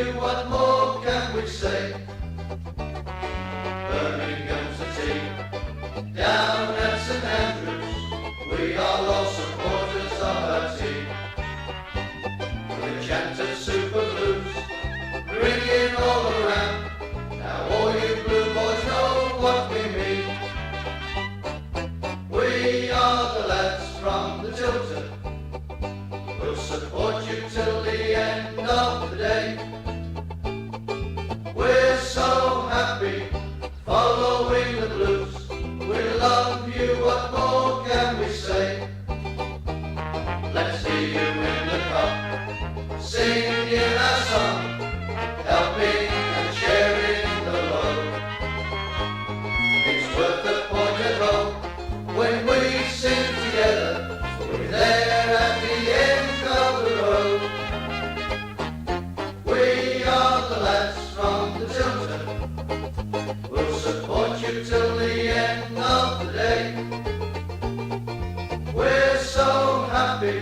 you, what more can we say? Birmingham's the team, down at St Andrews, we are all supporters of our team. We chant of Super Blues, ringing all around, now all you blue boys know what we mean. We are the lads from the Tilton, we'll support you till the end of the day. We're so happy following the blues, we love you, what more can we say? Let's hear you in the cup, singing our song, helping and sharing the load. It's worth the point at home when we sing together, we're there at the end of the road. We are the lads from the Tilton, we'll support you till the end of the day. We're so happy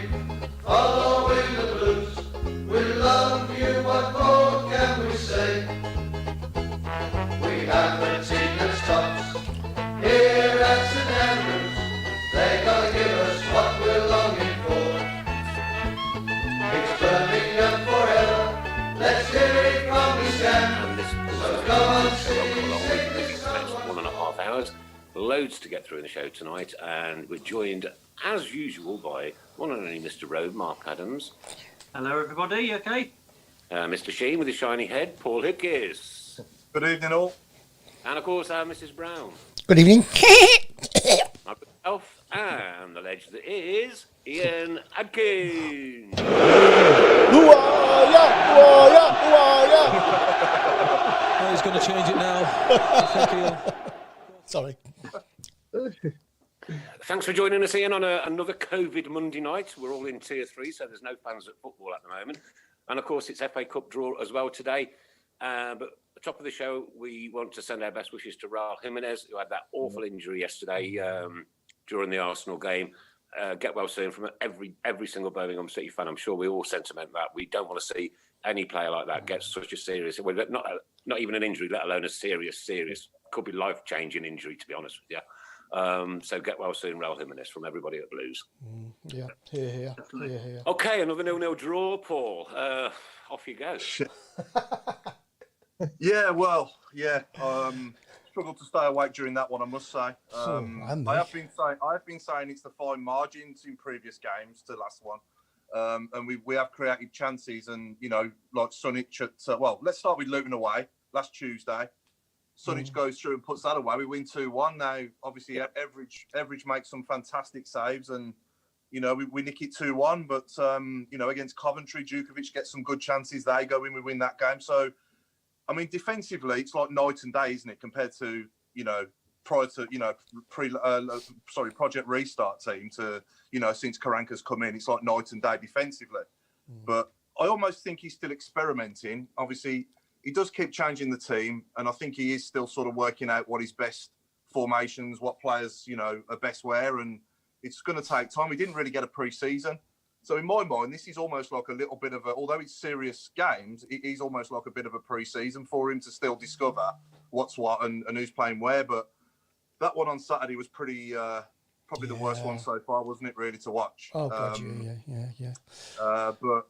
following the blues, we love you, what more can we say? We have a team that's tops here at St Andrews, they gotta give us what we're longing for. It's Birmingham forever, let's hear it from the stand. So come on, sing this song. 1.5 hours, loads to get through in the show tonight, and we're joined as usual by one and only Mr. Rowe, Mark Adams. Hello everybody, you okay? Mr. Sheen with his shiny head, Paul Hickes. Good evening all. And of course Mrs. Brown. Good evening. Myself and the legend that is Ian Atkins. Oh, he's going to change it now. Sorry. Thanks for joining us, Ian, on another COVID Monday night. We're all in Tier 3, so there's no fans at football at the moment. And, of course, it's FA Cup draw as well today. But at the top of the show, we want to send our best wishes to Raul Jimenez, who had that awful injury yesterday during the Arsenal game. Get well soon from every single Birmingham City fan. I'm sure we all sentiment that. We don't want to see any player like that get such a serious, well, not even an injury, let alone a serious, could be life-changing injury, to be honest with you. So get well soon, Raul Jimenez, from everybody at Blues. Yeah, here. Okay, another 0-0 draw, Paul. Off you go. Struggled to stay awake during that one, I must say. I have been saying it's the fine margins in previous games to last one. And we have created chances, and like Sunich at let's start with Luton away last Tuesday. Sunich goes through and puts that away. We win 2-1. Now, obviously, Everidge makes some fantastic saves, and we nick it 2-1. But against Coventry, Djukovic gets some good chances. They go in, we win that game. So, I mean, defensively, it's like night and day, isn't it? Compared to prior to Project Restart team to since Karanka's come in, it's like night and day defensively. But I almost think he's still experimenting. Obviously, he does keep changing the team, and I think he is still sort of working out what his best formations, what players are best where, and it's going to take time. He didn't really get a pre-season, so in my mind, this is almost like a little bit of although it's serious games, it is almost like a bit of a pre-season for him to still discover what's what and who's playing where. But that one on Saturday was pretty. Probably the worst one so far, wasn't it? Really to watch. Oh God, yeah. But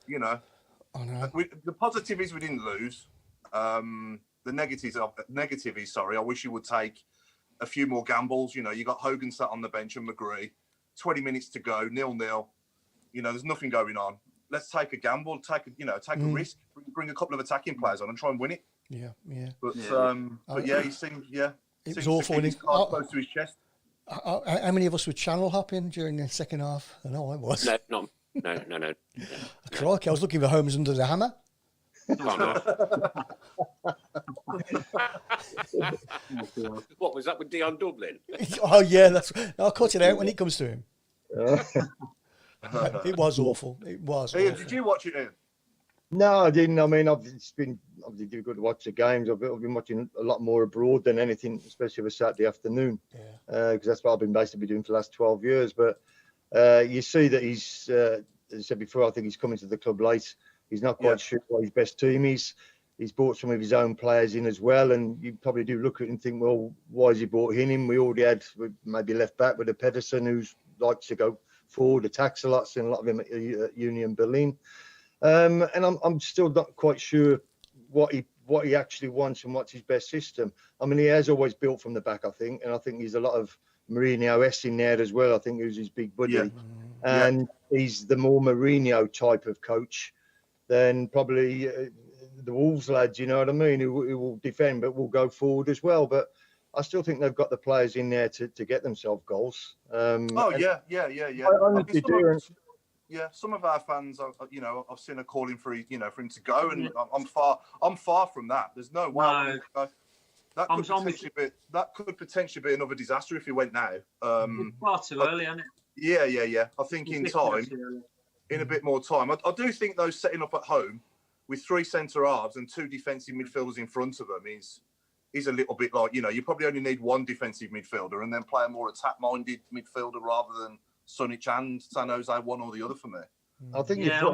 I know. The positive is we didn't lose. The negative is, I wish you would take a few more gambles. You got Hogan sat on the bench and McGree. 20 minutes to go, 0-0. There's nothing going on. Let's take a gamble, take a risk, bring a couple of attacking players on and try and win it. Yeah. But he seemed, it was awful. To keep his card close to his chest. How many of us were channel hopping during the second half? I know I was. No. Crikey, I was looking for Homes Under the Hammer. What was that with Dion Dublin? Oh yeah, I'll cut it out when it comes to him. It was awful. It was. Ian, awful. did you watch it, Ian? No, I didn't. I mean, it's been obviously good to watch the games. I've been watching a lot more abroad than anything, especially for Saturday afternoon, because that's what I've been basically doing for the last 12 years. But you see that he's, as I said before, I think he's coming to the club late. He's not quite sure what his best team is. He's brought some of his own players in as well, and you probably do look at it and think, well, why has he brought him in? We already had maybe left back with a Pedersen who likes to go forward, attacks a lot, seen a lot of him at Union Berlin. And I'm still not quite sure what he actually wants and what's his best system. I mean, he has always built from the back, I think, and I think there's a lot of Mourinho-esque in there as well. I think he was his big buddy, and he's the more Mourinho type of coach than probably the Wolves lads, you know what I mean, who will defend but will go forward as well. But I still think they've got the players in there to get themselves goals. Yeah. Some of our fans, I've seen her calling for him to go, and I'm far from that. There's no way. That could potentially be another disaster if he went now. It's far too early, isn't it? Yeah. I think in a bit more time. I do think though, setting up at home with 3 centre halves and 2 defensive midfielders in front of them is a little bit like, you probably only need 1 defensive midfielder and then play a more attack-minded midfielder rather than Sunic and San Jose, one or the other for me. I think I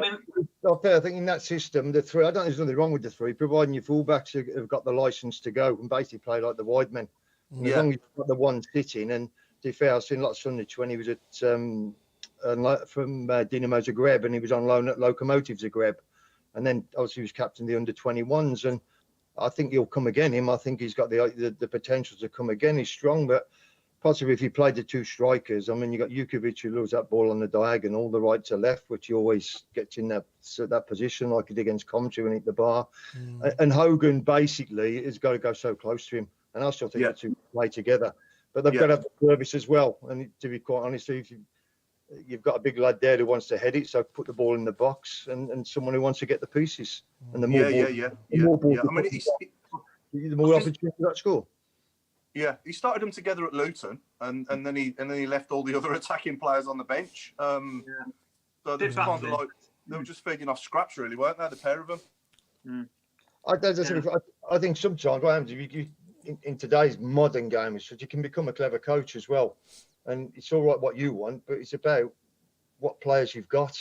think in that system, the 3, I don't think there's nothing wrong with the 3, providing your fullbacks have got the licence to go and basically play like the wide men. As long as you've got the one sitting, and to be fair, I've seen a lot of Sunic when he was at from Dinamo Zagreb, and he was on loan at Lokomotiv Zagreb, and then obviously he was captain of the under-21s, and I think he'll come again. I think he's got the potential to come again. He's strong, but possibly if he played the 2 strikers, I mean, you got Jukovic who loves that ball on the diagonal, the right to left, which he always gets in that position, like he did against Coventry and hit the bar. And Hogan basically has got to go so close to him, and I still think the 2 play together. But they've got to have the service as well. And to be quite honest, if you've got a big lad there who wants to head it, so put the ball in the box, and someone who wants to get the pieces. And the more the more opportunity that score. Yeah, he started them together at Luton, and then he left all the other attacking players on the bench. So they were kind of like they were just feeding off scraps, really, weren't they? The pair of them. I think sometimes what happens if you in today's modern game is that you can become a clever coach as well, and it's all right what you want, but it's about what players you've got,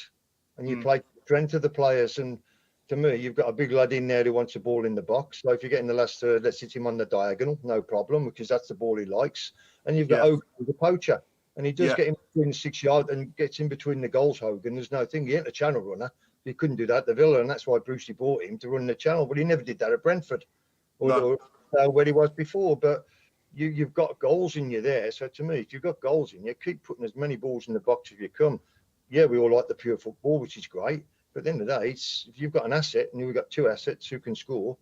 and you play the strength of the players. And to me, you've got a big lad in there who wants the ball in the box. So if you get in the last third, let's hit him on the diagonal, no problem, because that's the ball he likes. And you've got Hogan, the poacher, and he does get in between 6 yards and gets in between the goals. Hogan, there's no thing. He ain't a channel runner. He couldn't do that at the Villa, and that's why Brucey bought him to run the channel. But he never did that at Brentford, or where he was before. But you've got goals in you there. So to me, if you've got goals in you, keep putting as many balls in the box as you come. Yeah, we all like the pure football, which is great. But at the end of the day, if you've got an asset and you've got 2 assets who can score,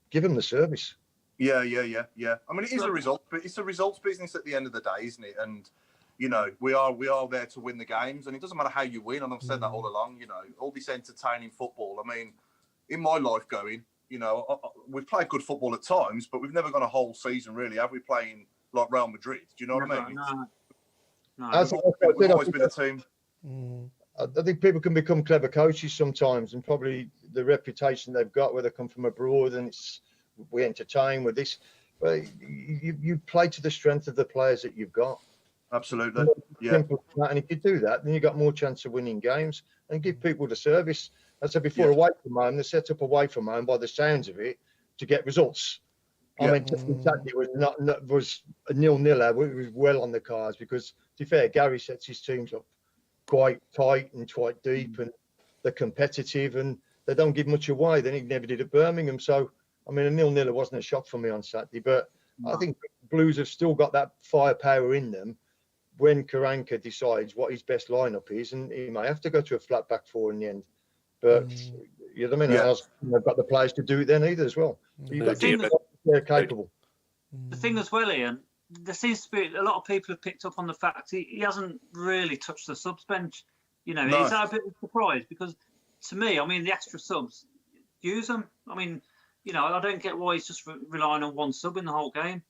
give them the service. Yeah. I mean, it is a result, but it's a results business at the end of the day, isn't it? And we are there to win the games, and it doesn't matter how you win. And I've said that all along. All this entertaining football. I mean, in my life going, we've played good football at times, but we've never gone a whole season really, have we? Playing like Real Madrid. Do you know what I mean? No. We've always been a team. I think people can become clever coaches sometimes, and probably the reputation they've got, where they come from abroad, and we entertain with this. But you play to the strength of the players that you've got. Absolutely. And if you do that, then you've got more chance of winning games, and give people the service. As I said before, away from home, they set up away from home by the sounds of it to get results. I mean, Saturday was a 0-0. It was well on the cards because, to be fair, Gary sets his teams up quite tight and quite deep, and they're competitive, and they don't give much away. They never did at Birmingham. So, I mean, a 0-0 wasn't a shock for me on Saturday, but I think Blues have still got that firepower in them when Karanka decides what his best lineup is, and he may have to go to a flat back 4 in the end. But you know what I mean? They've got the players to do it then either as well. You've got they're capable. The thing as well, Ian, there seems to be a lot of people have picked up on the fact he hasn't really touched the subs bench. Is that a bit of a surprise? Because to me, I mean, the extra subs, use them. I mean, I don't get why he's just relying on one sub in the whole game.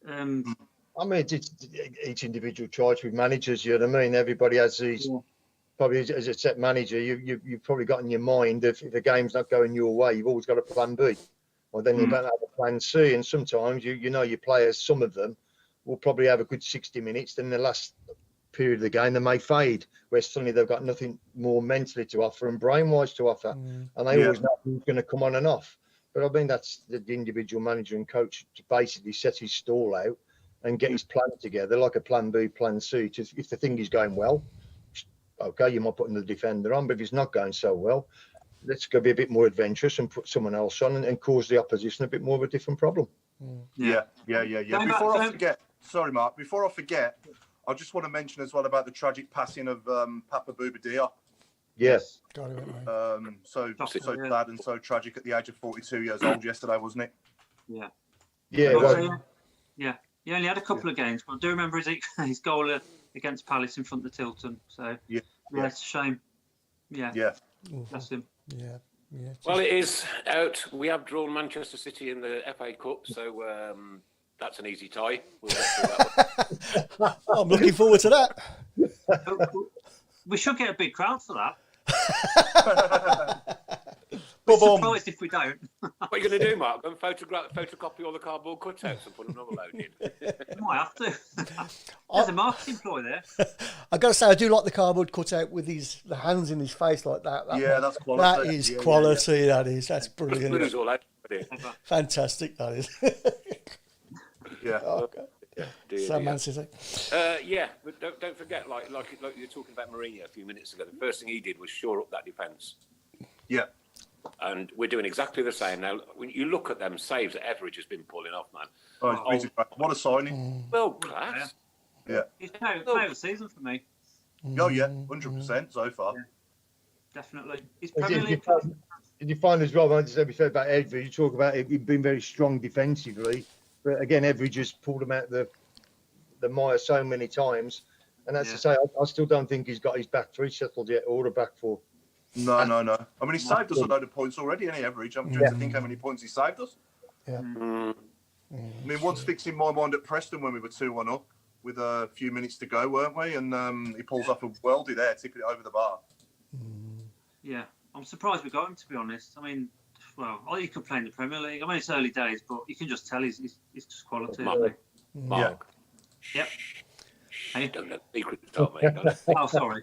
I mean, it's each individual choice with managers. You know what I mean? Everybody has these. Probably as a set manager, you've probably got in your mind if a game's not going your way, you've always got a plan B, or then you better have a plan C. And sometimes your players, some of them will probably have a good 60 minutes. Then the last period of the game, they may fade, where suddenly they've got nothing more mentally to offer and brain-wise to offer, and they always know who's going to come on and off. But I mean, that's the individual manager and coach to basically set his stall out and get his plan together, like a plan B, plan C. If the thing is going well, okay, you might put another defender on, but if it's not going so well, let's go be a bit more adventurous and put someone else on and cause the opposition a bit more of a different problem. Yeah. Before I forget, sorry, Mark, before I forget, I just want to mention as well about the tragic passing of Papa Boubadia. Yes. So sad and so tragic at the age of 42 years old yesterday, wasn't it? Yeah. Yeah. He only had a couple of games, but I do remember his goal against Palace in front of Tilton. So yeah, it's a shame. Yeah. Bless him. Yeah. Well, it is out. We have drawn Manchester City in the FA Cup, so that's an easy tie. We'll get through that one. I'm looking forward to that. We should get a big crowd for that. We're surprised if we don't. What are you going to do, Mark? Go and photocopy all the cardboard cutouts and put another load in? You might have to. There's a marketing ploy there. I got to say, I do like the cardboard cutout with the hands in his face like that. That's quality. That is quality. Yeah. That's brilliant. All out, fantastic. That is. Yeah. Okay. Yeah, Man City. But don't forget, like you were talking about Mourinho a few minutes ago. The first thing he did was shore up that defence. Yeah. And we're doing exactly the same now. When you look at them saves that Etheridge has been pulling off, man. What a signing! World class. Yeah. He's player of the season for me. Oh yeah, 100% so far. Yeah. Definitely. He's Did you find as well? I just said we said about Etheridge. You talk about it being very strong defensively, but again, Etheridge just pulled him out the mire so many times, and that's to say, I still don't think he's got his back three settled yet, or a back four. No. I mean, he saved us a load of points already, any Average. I'm trying to think how many points he saved us. Yeah. I mean, one sticks in my mind at Preston when we were 2-1 up with a few minutes to go, weren't we? And he pulls off a worldie there, tipping it over the bar. Yeah, I'm surprised we got him, to be honest. I mean, well, you could play in the Premier League. I mean, it's early days, but you can just tell he's just quality. Mark. Yep. Hey. Don't let the secret start, mate. Oh, sorry.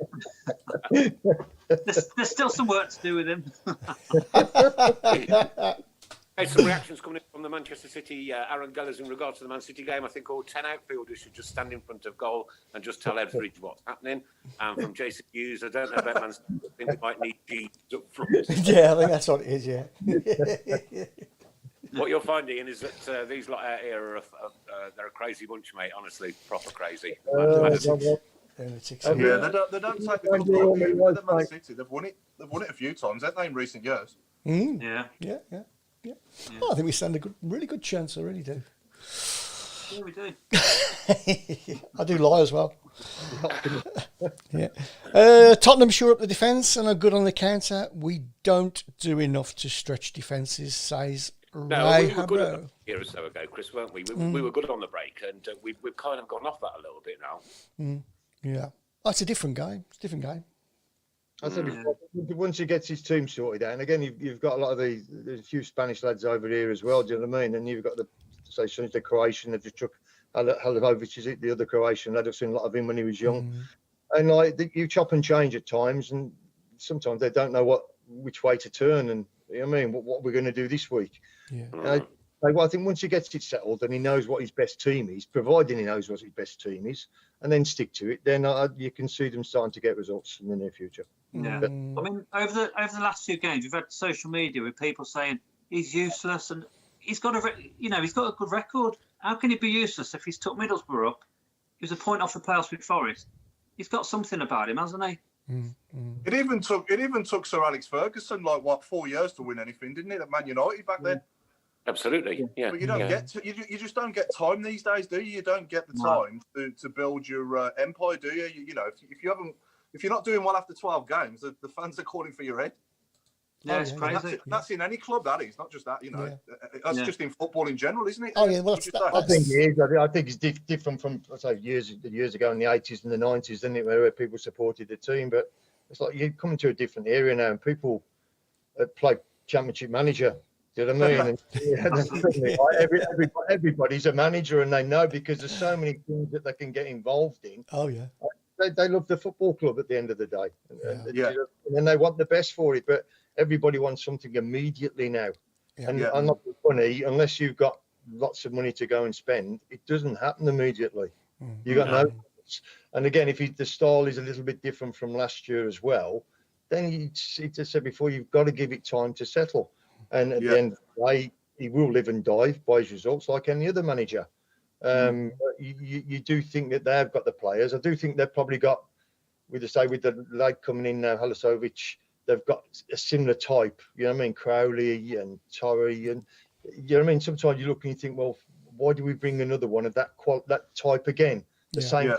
There's still some work to do with him. Hey, some reactions coming in from the Manchester City Aaron Gellers in regards to the Man City game. I think all 10 outfielders should just stand in front of goal and just tell Etheridge what's happening. And from Jason Hughes, I don't know about Man City. I think they might need G up front. Yeah, I think that's what it is, yeah. What you're finding is that these lot out here they're a crazy bunch, mate. Honestly, proper crazy. They don't take the club lightly with Man City. They've won it a few times, haven't they, in recent years? Yeah. Oh, I think we stand a really good chance. I really do. Yeah, we do. I do lie as well. Yeah. Tottenham shore up the defence and are good on the counter. We don't do enough to stretch defences, says Ray. We were good a year or so ago, Chris, weren't we? We were good on the break, and we've kind of gone off that a little bit now. Yeah. Oh, it's a different game. It's a different game. I said before, once he gets his team sorted out, and again, you've got a lot of there's a few Spanish lads over here as well, do you know what I mean? And you've got the Croatian that just took Halilovic, is it, the other Croatian lad? I've seen a lot of him when he was young. And you chop and change at times, and sometimes they don't know which way to turn, and you know what I mean, what we're going to do this week. Yeah. I think once he gets it settled and he knows what his best team is, providing he knows what his best team is, and then stick to it, then you can see them starting to get results in the near future. Yeah, I mean, over the last few games, we've had social media with people saying he's useless, and he's got a good record. How can he be useless if he's took Middlesbrough up? He was a point off the playoffs with Forest. He's got something about him, hasn't he? It even took Sir Alex Ferguson 4 years to win anything, didn't it? At Man United back then. Absolutely, yeah. But you don't you just don't get time these days, do you? You don't get the time to build your empire, do you? You know, if you're not doing well after 12 games, the fans are calling for your head. Yeah, it's crazy. That's in any club, that is, not just that, you know. That's just in football in general, isn't it? Oh, yeah, well, I think it is. I think it's different from, years ago in the 80s and the 90s, isn't it, where people supported the team. But it's like you're coming to a different area now, and people play Championship Manager. Do you know what I mean? Everybody's a manager, and they know, because there's so many things that they can get involved in. Oh, yeah. They love the football club at the end of the day. And they want the best for it, but everybody wants something immediately now. And I'm not funny, unless you've got lots of money to go and spend, it doesn't happen immediately. You got no. And again, if the style is a little bit different from last year as well, then you just said before, you've got to give it time to settle. And at the end of the day, he will live and die by his results like any other manager. You do think that they've got the players. I do think they've probably got, with the lad coming in now, Halisovic, they've got a similar type. You know what I mean? Crowley and Torrey, and you know what I mean. Sometimes you look and you think, well, why do we bring another one of that type again? The same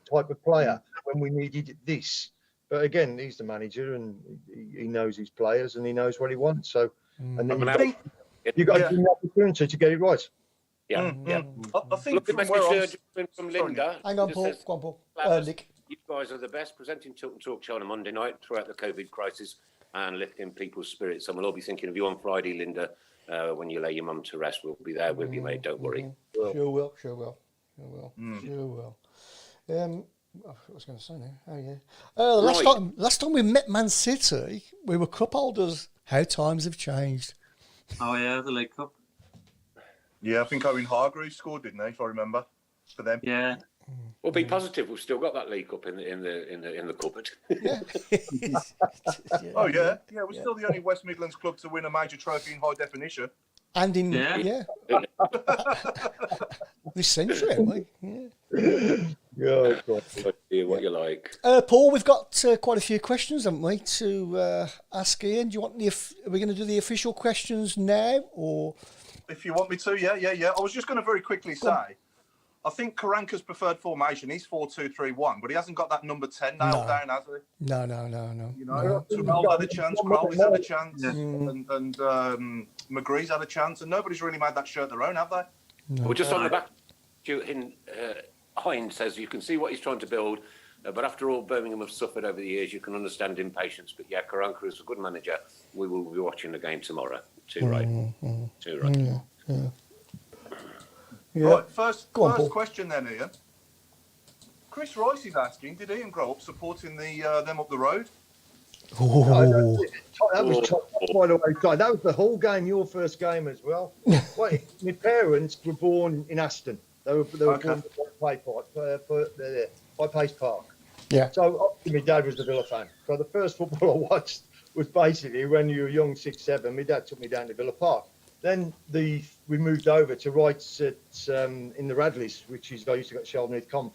type of player when we needed this. But again, he's the manager and he knows his players and he knows what he wants. So, and then you got to give him the opportunity to get it right. I think from Linda. Hang on, Paul. Go on, Paul. Nick. You guys are the best, presenting Tilton Talk Show on a Monday night throughout the COVID crisis and lifting people's spirits. And we'll all be thinking of you on Friday, Linda, when you lay your mum to rest. We'll be there with you, mate. Don't worry. Sure will. What was I going to say now? Oh yeah. Last time we met Man City, we were cup holders. How times have changed. Oh yeah, the League Cup. Yeah, I think Owen Hargreaves scored, didn't he? If I remember, for them. Yeah. Well, be positive. We've still got that League Cup in the cupboard. Oh yeah. We're still the only West Midlands club to win a major trophy in high definition. And in this century, haven't we? Yeah. What you like, Paul? We've got quite a few questions, haven't we, to ask Ian? Do you want are we going to do the official questions now, or? If you want me to, yeah. I was just going to very quickly say, I think Karanka's preferred formation is 4-2-3-1, but he hasn't got that number 10 nailed down, has he? No. You know, Terrell had a chance, Crowley's had a chance, and McGree's had a chance, and nobody's really made that shirt their own, have they? No. Well, just on the back, Hines says you can see what he's trying to build, but after all Birmingham have suffered over the years, you can understand impatience. But yeah, Karanka is a good manager. We will be watching the game tomorrow. Too right. Yeah. Right, first question then, Ian. Chris Rice is asking, did Ian grow up supporting them up the road? That was top, by the way. That was the whole game, your first game as well. Wait, my parents were born in Aston. They were born by Pace Park. Yeah. So my dad was a Villa fan. So the first football I watched was basically when you were young, 6, 7. My dad took me down to Villa Park. Then we moved over to Wrights in the Radleys, which is I used to go to Sheldon Heath Comp.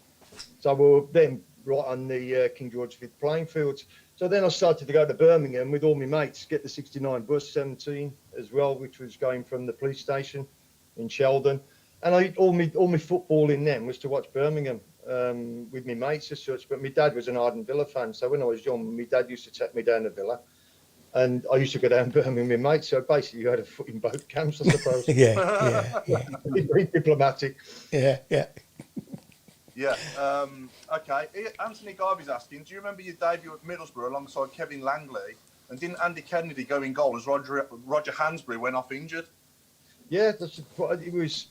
So we were then right on the King George V playing fields. So then I started to go to Birmingham with all my mates, get the 69 bus 17 as well, which was going from the police station in Sheldon. And all my footballing then was to watch Birmingham with my mates as such. But my dad was an ardent Villa fan, so when I was young, my dad used to take me down to Villa. And I used to go down Birmingham with my mates, so basically you had a foot in both camps, I suppose. Yeah. Very diplomatic. Yeah. Okay. Anthony Garvey's asking, do you remember your debut at Middlesbrough alongside Kevin Langley? And didn't Andy Kennedy go in goal as Roger Hansbury went off injured? Yeah, it was.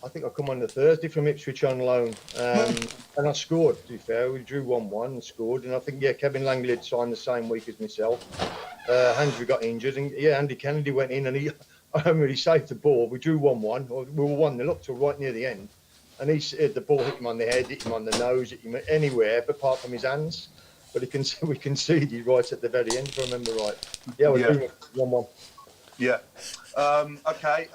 I think I come on the Thursday from Ipswich on loan, and I scored. To be fair, we drew 1-1 and scored. And I think Kevin Langley had signed the same week as myself. Hansbury got injured, and Andy Kennedy went in and he really saved the ball. We drew 1-1, or we were 1-0 up till right near the end. And the ball hit him on the head, hit him on the nose, hit him anywhere apart from his hands. But we conceded right at the very end, if I remember right. Yeah, we drew 1-1. Yeah. Okay.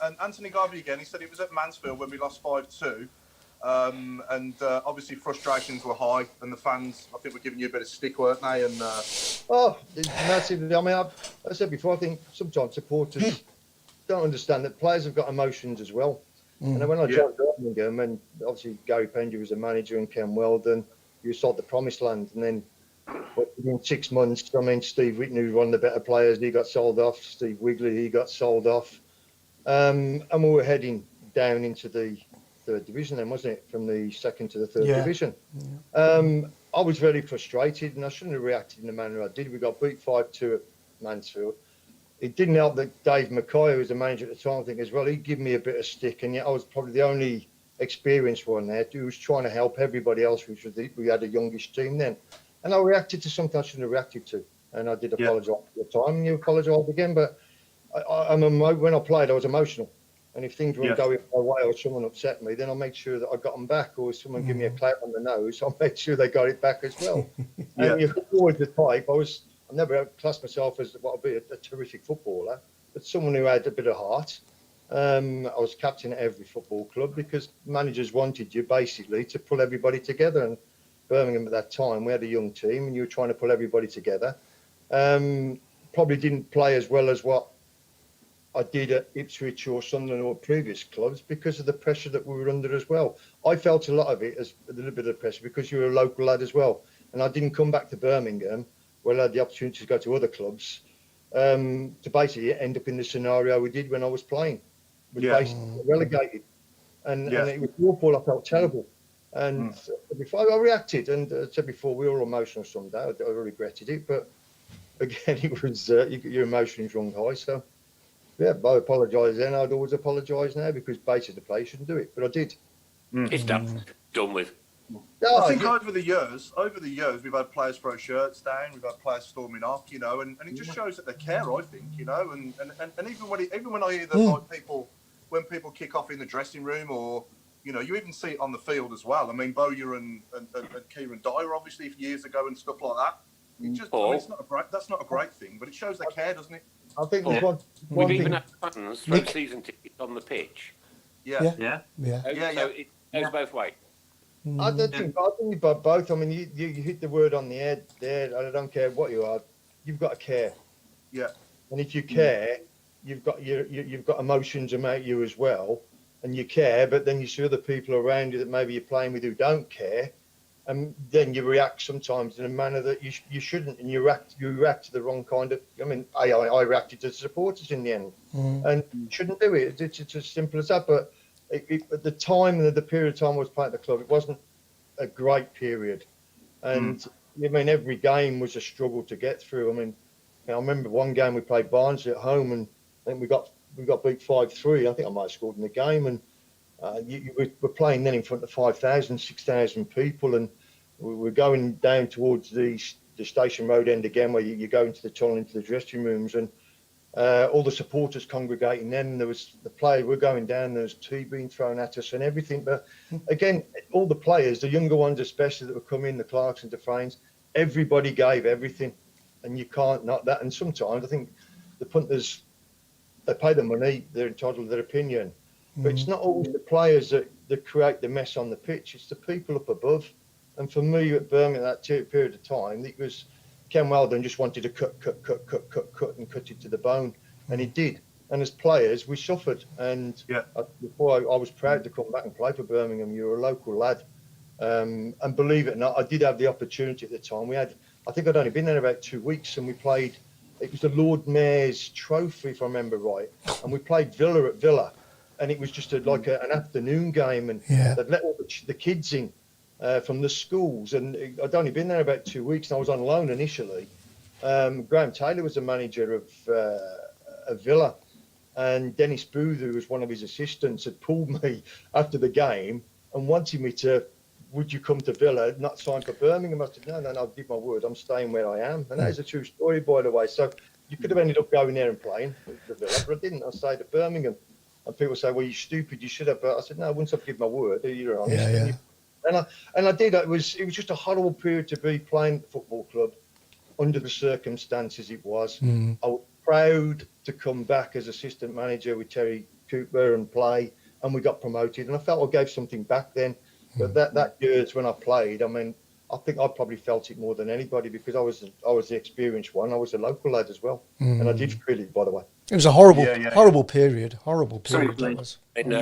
And Anthony Garvey again, he said it was at Mansfield when we lost 5-2. And obviously frustrations were high, and the fans, I think, were giving you a bit of stick, weren't they? And it's massive. I mean, I said before, I think sometimes supporters don't understand that players have got emotions as well. And when I joined Birmingham, and obviously Gary Pendy was the manager and Ken Weldon, you saw the promised land, and then within 6 months, I mean, Steve Whitney was one of the better players. He got sold off. Steve Wigley, he got sold off. And we were heading down into the third division then, wasn't it? From the second to the third division. I was very frustrated, and I shouldn't have reacted in the manner I did. We got beat 5-2 at Mansfield. It didn't help that Dave McKay, who was the manager at the time, I think, as well, he gave me a bit of stick, and yet I was probably the only experienced one there who was trying to help everybody else, which was we had a youngish team then. And I reacted to something I shouldn't have reacted to. And I did apologise at the time, and you apologised again. But when I played, I was emotional. And if things weren't going my way or someone upset me, then I made sure that I got them back. Or if someone gave me a clap on the nose, I made sure they got it back as well. And you're always the type. I never classed myself as what would be a terrific footballer, but someone who had a bit of heart. I was captain at every football club because managers wanted you basically to pull everybody together. And Birmingham at that time, we had a young team, and you were trying to pull everybody together. Probably didn't play as well as what I did at Ipswich or Sunderland or previous clubs because of the pressure that we were under as well. I felt a lot of it as a little bit of pressure because you were a local lad as well. And I didn't come back to Birmingham where I had the opportunity to go to other clubs to basically end up in the scenario we did when I was playing. We basically relegated. And it was awful. I felt terrible. And before I reacted, and I said before, we were all emotional someday. I regretted it. But again, it was your emotions run high. So, yeah, I apologise then. I'd always apologise now because basically the play shouldn't do it. But I did. It's done with. I think over the years, we've had players throw shirts down, we've had players storming off, you know, and it just shows that they care, I think, you know, and even when I hear that like when people kick off in the dressing room, or you know, you even see it on the field as well. I mean, Bowyer and Kieran Dyer, obviously, years ago and stuff like that. It just, that's not a great thing, but it shows they care, doesn't it? I think we've even had fans throw season tickets on the pitch. Yeah. So it goes both ways. I think about both. I mean, you hit the word on the head there. I don't care what you are, you've got to care. Yeah. And if you care, you've got emotions about you as well, and you care. But then you see other people around you that maybe you're playing with who don't care, and then you react sometimes in a manner that you shouldn't, and you react to the wrong kind of. I mean, I reacted to the supporters in the end, and shouldn't do it. It's as simple as that. But at the time, the period of time I was playing at the club, it wasn't a great period. And I mean, every game was a struggle to get through. I mean, I remember one game we played Barnsley at home, and I think we got beat 5-3. I think I might have scored in the game. And we're playing then in front of 5,000, 6,000 people, and we were going down towards the Station Road end again, where you go into the tunnel, into the dressing rooms, and all the supporters congregating. Then there was the players were going down. There was tea being thrown at us and everything. But again, all the players, the younger ones especially that were coming, the Clarks and Dufresnes, everybody gave everything, and you can't knock that. And sometimes I think the punters, they pay the money, they're entitled to their opinion, but it's not always the players that create the mess on the pitch. It's the people up above. And for me at Birmingham, that period of time, it was Ken Weldon just wanted to cut and cut it to the bone, and he did. And as players, we suffered. And before I was proud to come back and play for Birmingham. You were a local lad, and believe it or not, I did have the opportunity at the time. I think I'd only been there about 2 weeks, and we played. It was the Lord Mayor's Trophy, if I remember right, and we played Villa at Villa, and it was just like an afternoon game, and they'd let all the kids in. From the schools, and I'd only been there about 2 weeks, and I was on loan initially. Graham Taylor was the manager of Villa, and Dennis Booth, who was one of his assistants, had pulled me after the game and wanted me to, would you come to Villa, not sign for Birmingham? I said, no, I'll give my word, I'm staying where I am. And that is a true story, by the way. So you could have ended up going there and playing for Villa, but I didn't. I stayed at Birmingham. And people say, well, you're stupid, you should have. But I said, no, once I've given my word, you're honest. And I did. It was just a horrible period to be playing at the football club under the circumstances it was. I was proud to come back as assistant manager with Terry Cooper and play, and we got promoted. And I felt I gave something back then. But that years when I played, I mean, I think I probably felt it more than anybody because I was the experienced one. I was a local lad as well, and I did feel it, by the way. It was a horrible period. Horrible period. That was. And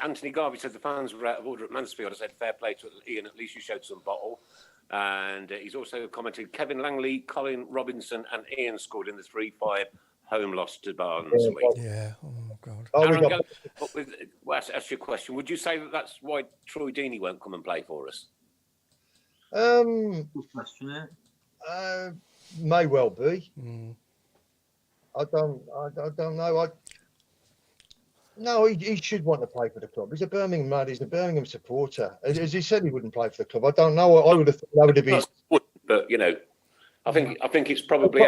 Anthony Garvey said the fans were out of order at Mansfield. I said, fair play to Ian, at least you showed some bottle. And he's also commented, Kevin Langley, Colin Robinson and Ian scored in the 3-5 home loss to Barnsley. Yeah, oh God. Aaron, ask your question. Would you say that that's why Troy Deeney won't come and play for us? Good question, may well be. I don't know. No, he should want to play for the club. He's a Birmingham lad. He's a Birmingham supporter. As he said, he wouldn't play for the club. I don't know. I would have thought that would have been. But you know, I think it's probably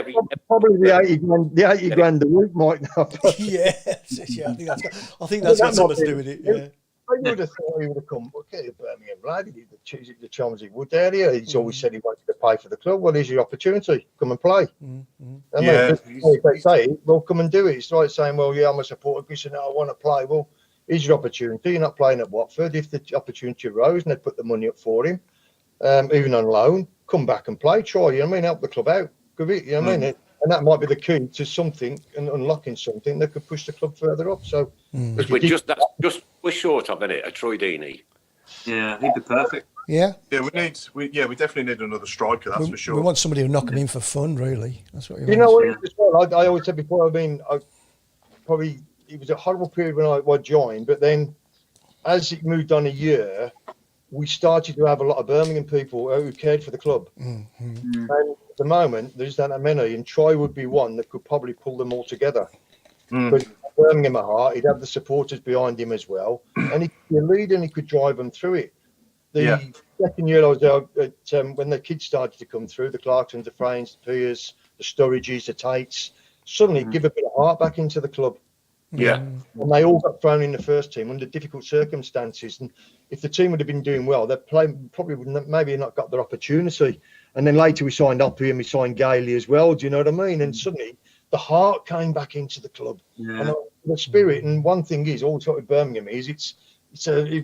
probably the 80 grand a week might not. Yeah, I think that's got something to do with it. Yeah. You would have thought he would have come. Okay, Birmingham lad, he did the Chelmsford Wood area. He's always said he wanted to play for the club. Well, here's your opportunity. Come and play. If they say it, well, come and do it. It's like saying, well, yeah, I'm a supporter. You say, no, I want to play. Well, here's your opportunity. You're not playing at Watford. If the opportunity arose and they put the money up for him, even on loan, come back and play. Try. You know what I mean? Help the club out. Give it. You know what I mean? And that might be the key to something and unlocking something that could push the club further up. So we're short of a Troy Deeney. Yeah, he'd be perfect. Yeah. Yeah, we definitely need another striker. That's for sure. We want somebody who knock him in for fun, really. That's what you know what? As well, I always said before. I mean, it was a horrible period when I joined, but then as it moved on a year, we started to have a lot of Birmingham people who cared for the club. Mm-hmm. And at the moment, there's that many, and Troy would be one that could probably pull them all together. But Birmingham at heart, he'd have the supporters behind him as well, and he could be a leader and he could drive them through it. The second year I was out, when the kids started to come through, the Clarksons, the Frains, the Piers, the Sturridges, the Tates, suddenly give a bit of heart back into the club. Yeah. And they all got thrown in the first team under difficult circumstances. And if the team would have been doing well, they probably wouldn't maybe not got their opportunity. And then later we signed Oppie and we signed Gailey as well. Do you know what I mean? And suddenly the heart came back into the club. And the spirit. And one thing is, also with Birmingham is it's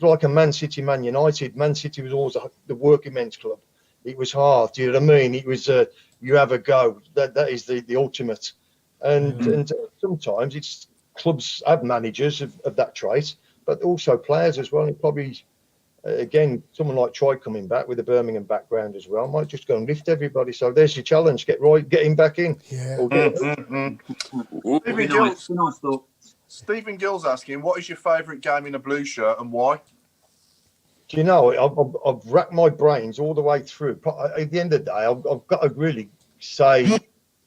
like a Man City, Man United. Man City was always the working men's club. It was hard. Do you know what I mean? It was you have a go. That is the ultimate. And sometimes it's clubs have managers of that trait, but also players as well. And probably, again, someone like Troy coming back with a Birmingham background as well might just go and lift everybody. So there's your challenge: get him back in. Yeah. Stephen Gill's asking, what is your favourite game in a blue shirt and why? Do you know, I've racked my brains all the way through. At the end of the day, I've got to really say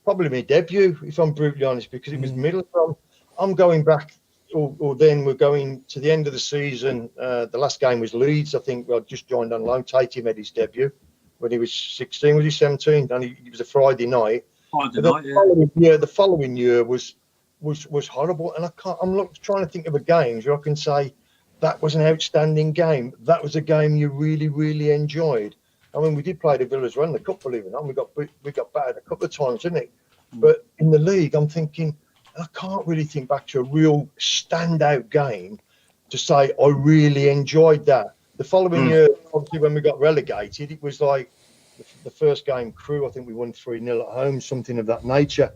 probably my debut, if I'm brutally honest, because it was Middlesbrough. I'm going back, or then we're going to the end of the season. The last game was Leeds. I think I just joined on loan. Tate made his debut when he was 16. Was he 17? And it was a Friday night. The following year was horrible. And I'm trying to think of a game where I can say that was an outstanding game. That was a game you really, really enjoyed. I mean, we did play the Villas Run the Cup, believe it or not. We got battered a couple of times, didn't it? But in the league, I'm thinking, I can't really think back to a real standout game to say I really enjoyed that. The following year, obviously, when we got relegated, it was like the first game Crewe, I think we won 3-0 at home, something of that nature.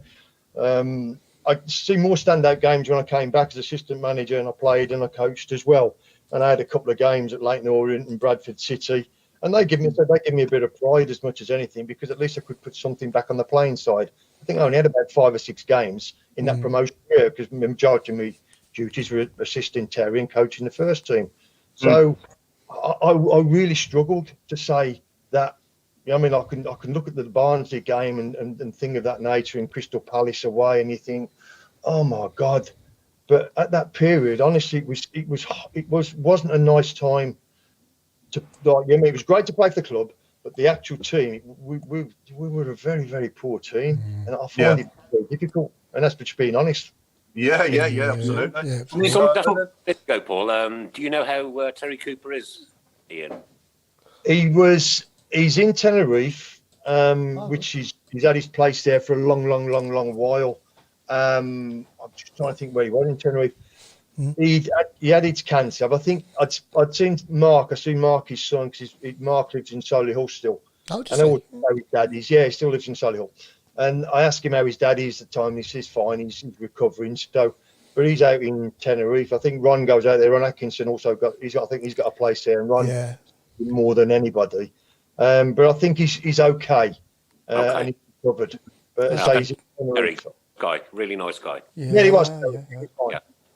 I see more standout games when I came back as assistant manager, and I played and I coached as well. And I had a couple of games at Leyton Orient and Bradford City. And they give me a bit of pride as much as anything, because at least I could put something back on the playing side. I think I only had about 5 or 6 games in that promotion year, because the majority of my duties were assisting Terry and coaching the first team. So I really struggled to say that. You know, I mean, I can look at the Barnsley game and thing of that nature in Crystal Palace away, and you think, oh my God. But at that period, honestly, it wasn't a nice time to, like, I mean, it was great to play for the club, but the actual team, we were a very, very poor team, and I find it very difficult, and that's just being honest. Yeah, absolutely. Go, Paul. Do you know how Terry Cooper is, Ian? He's in Tenerife, which he's had his place there for a long while. I'm just trying to think where he was in Tenerife. He had his cancer. But I think I'd seen Mark. I seen Mark, his son, because Mark lives in Solihull still. Oh, I know how his dad is. Yeah, he still lives in Solihull. And I asked him how his dad is at the time. He says fine. He's recovering. So, but he's out in Tenerife. I think Ron goes out there. Ron Atkinson also I think he's got a place there, and Ron more than anybody. But I think he's okay. And he's recovered. But he's very guy, really nice guy. Yeah, he was.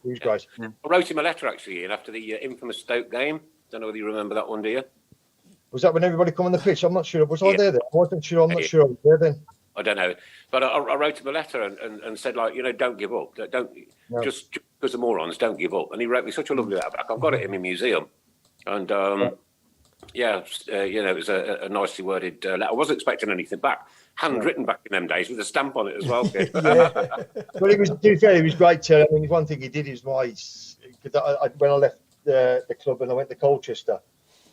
He was great. I wrote him a letter actually, Ian, after the infamous Stoke game. Don't know whether you remember that one, do you? Was that when everybody come on the pitch? I'm not sure. Was I there then? I wasn't sure. I'm not sure I was there then. I don't know, but I wrote him a letter and said, like, don't give up. Just because of morons, don't give up. And he wrote me such a lovely letter back. I've got it in my museum, and it was a nicely worded letter. I wasn't expecting anything back, handwritten back in them days with a stamp on it as well. Well, it was, to be fair, it was great, Terry. I mean, one thing he did is when I left the club and I went to Colchester,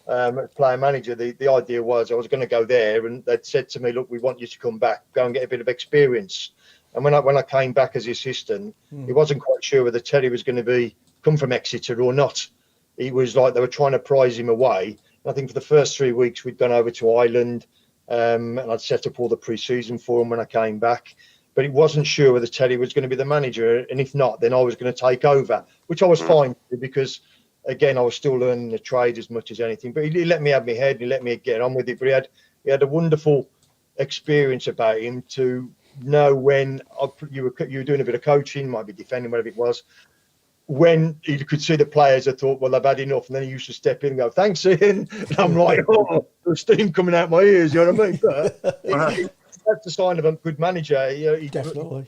as player manager, the idea was I was going to go there, and they'd said to me, look, we want you to come back, go and get a bit of experience. And when I came back as assistant, he wasn't quite sure whether Terry was going to come from Exeter or not. He was like, they were trying to prize him away. And I think for the first 3 weeks, we'd gone over to Ireland, and I'd set up all the pre-season for him when I came back. But he wasn't sure whether Terry was going to be the manager. And if not, then I was going to take over, which I was fine with, because, again, I was still learning the trade as much as anything. But he let me have my head, he let me get on with it. But he had a wonderful experience about him to know when you were doing a bit of coaching, might be defending, whatever it was, when he could see the players, I thought, well, they've had enough. And then he used to step in and go, thanks, Ian. And I'm like, oh, there's steam coming out my ears, you know what I mean? But that's a sign of a good manager. He Definitely.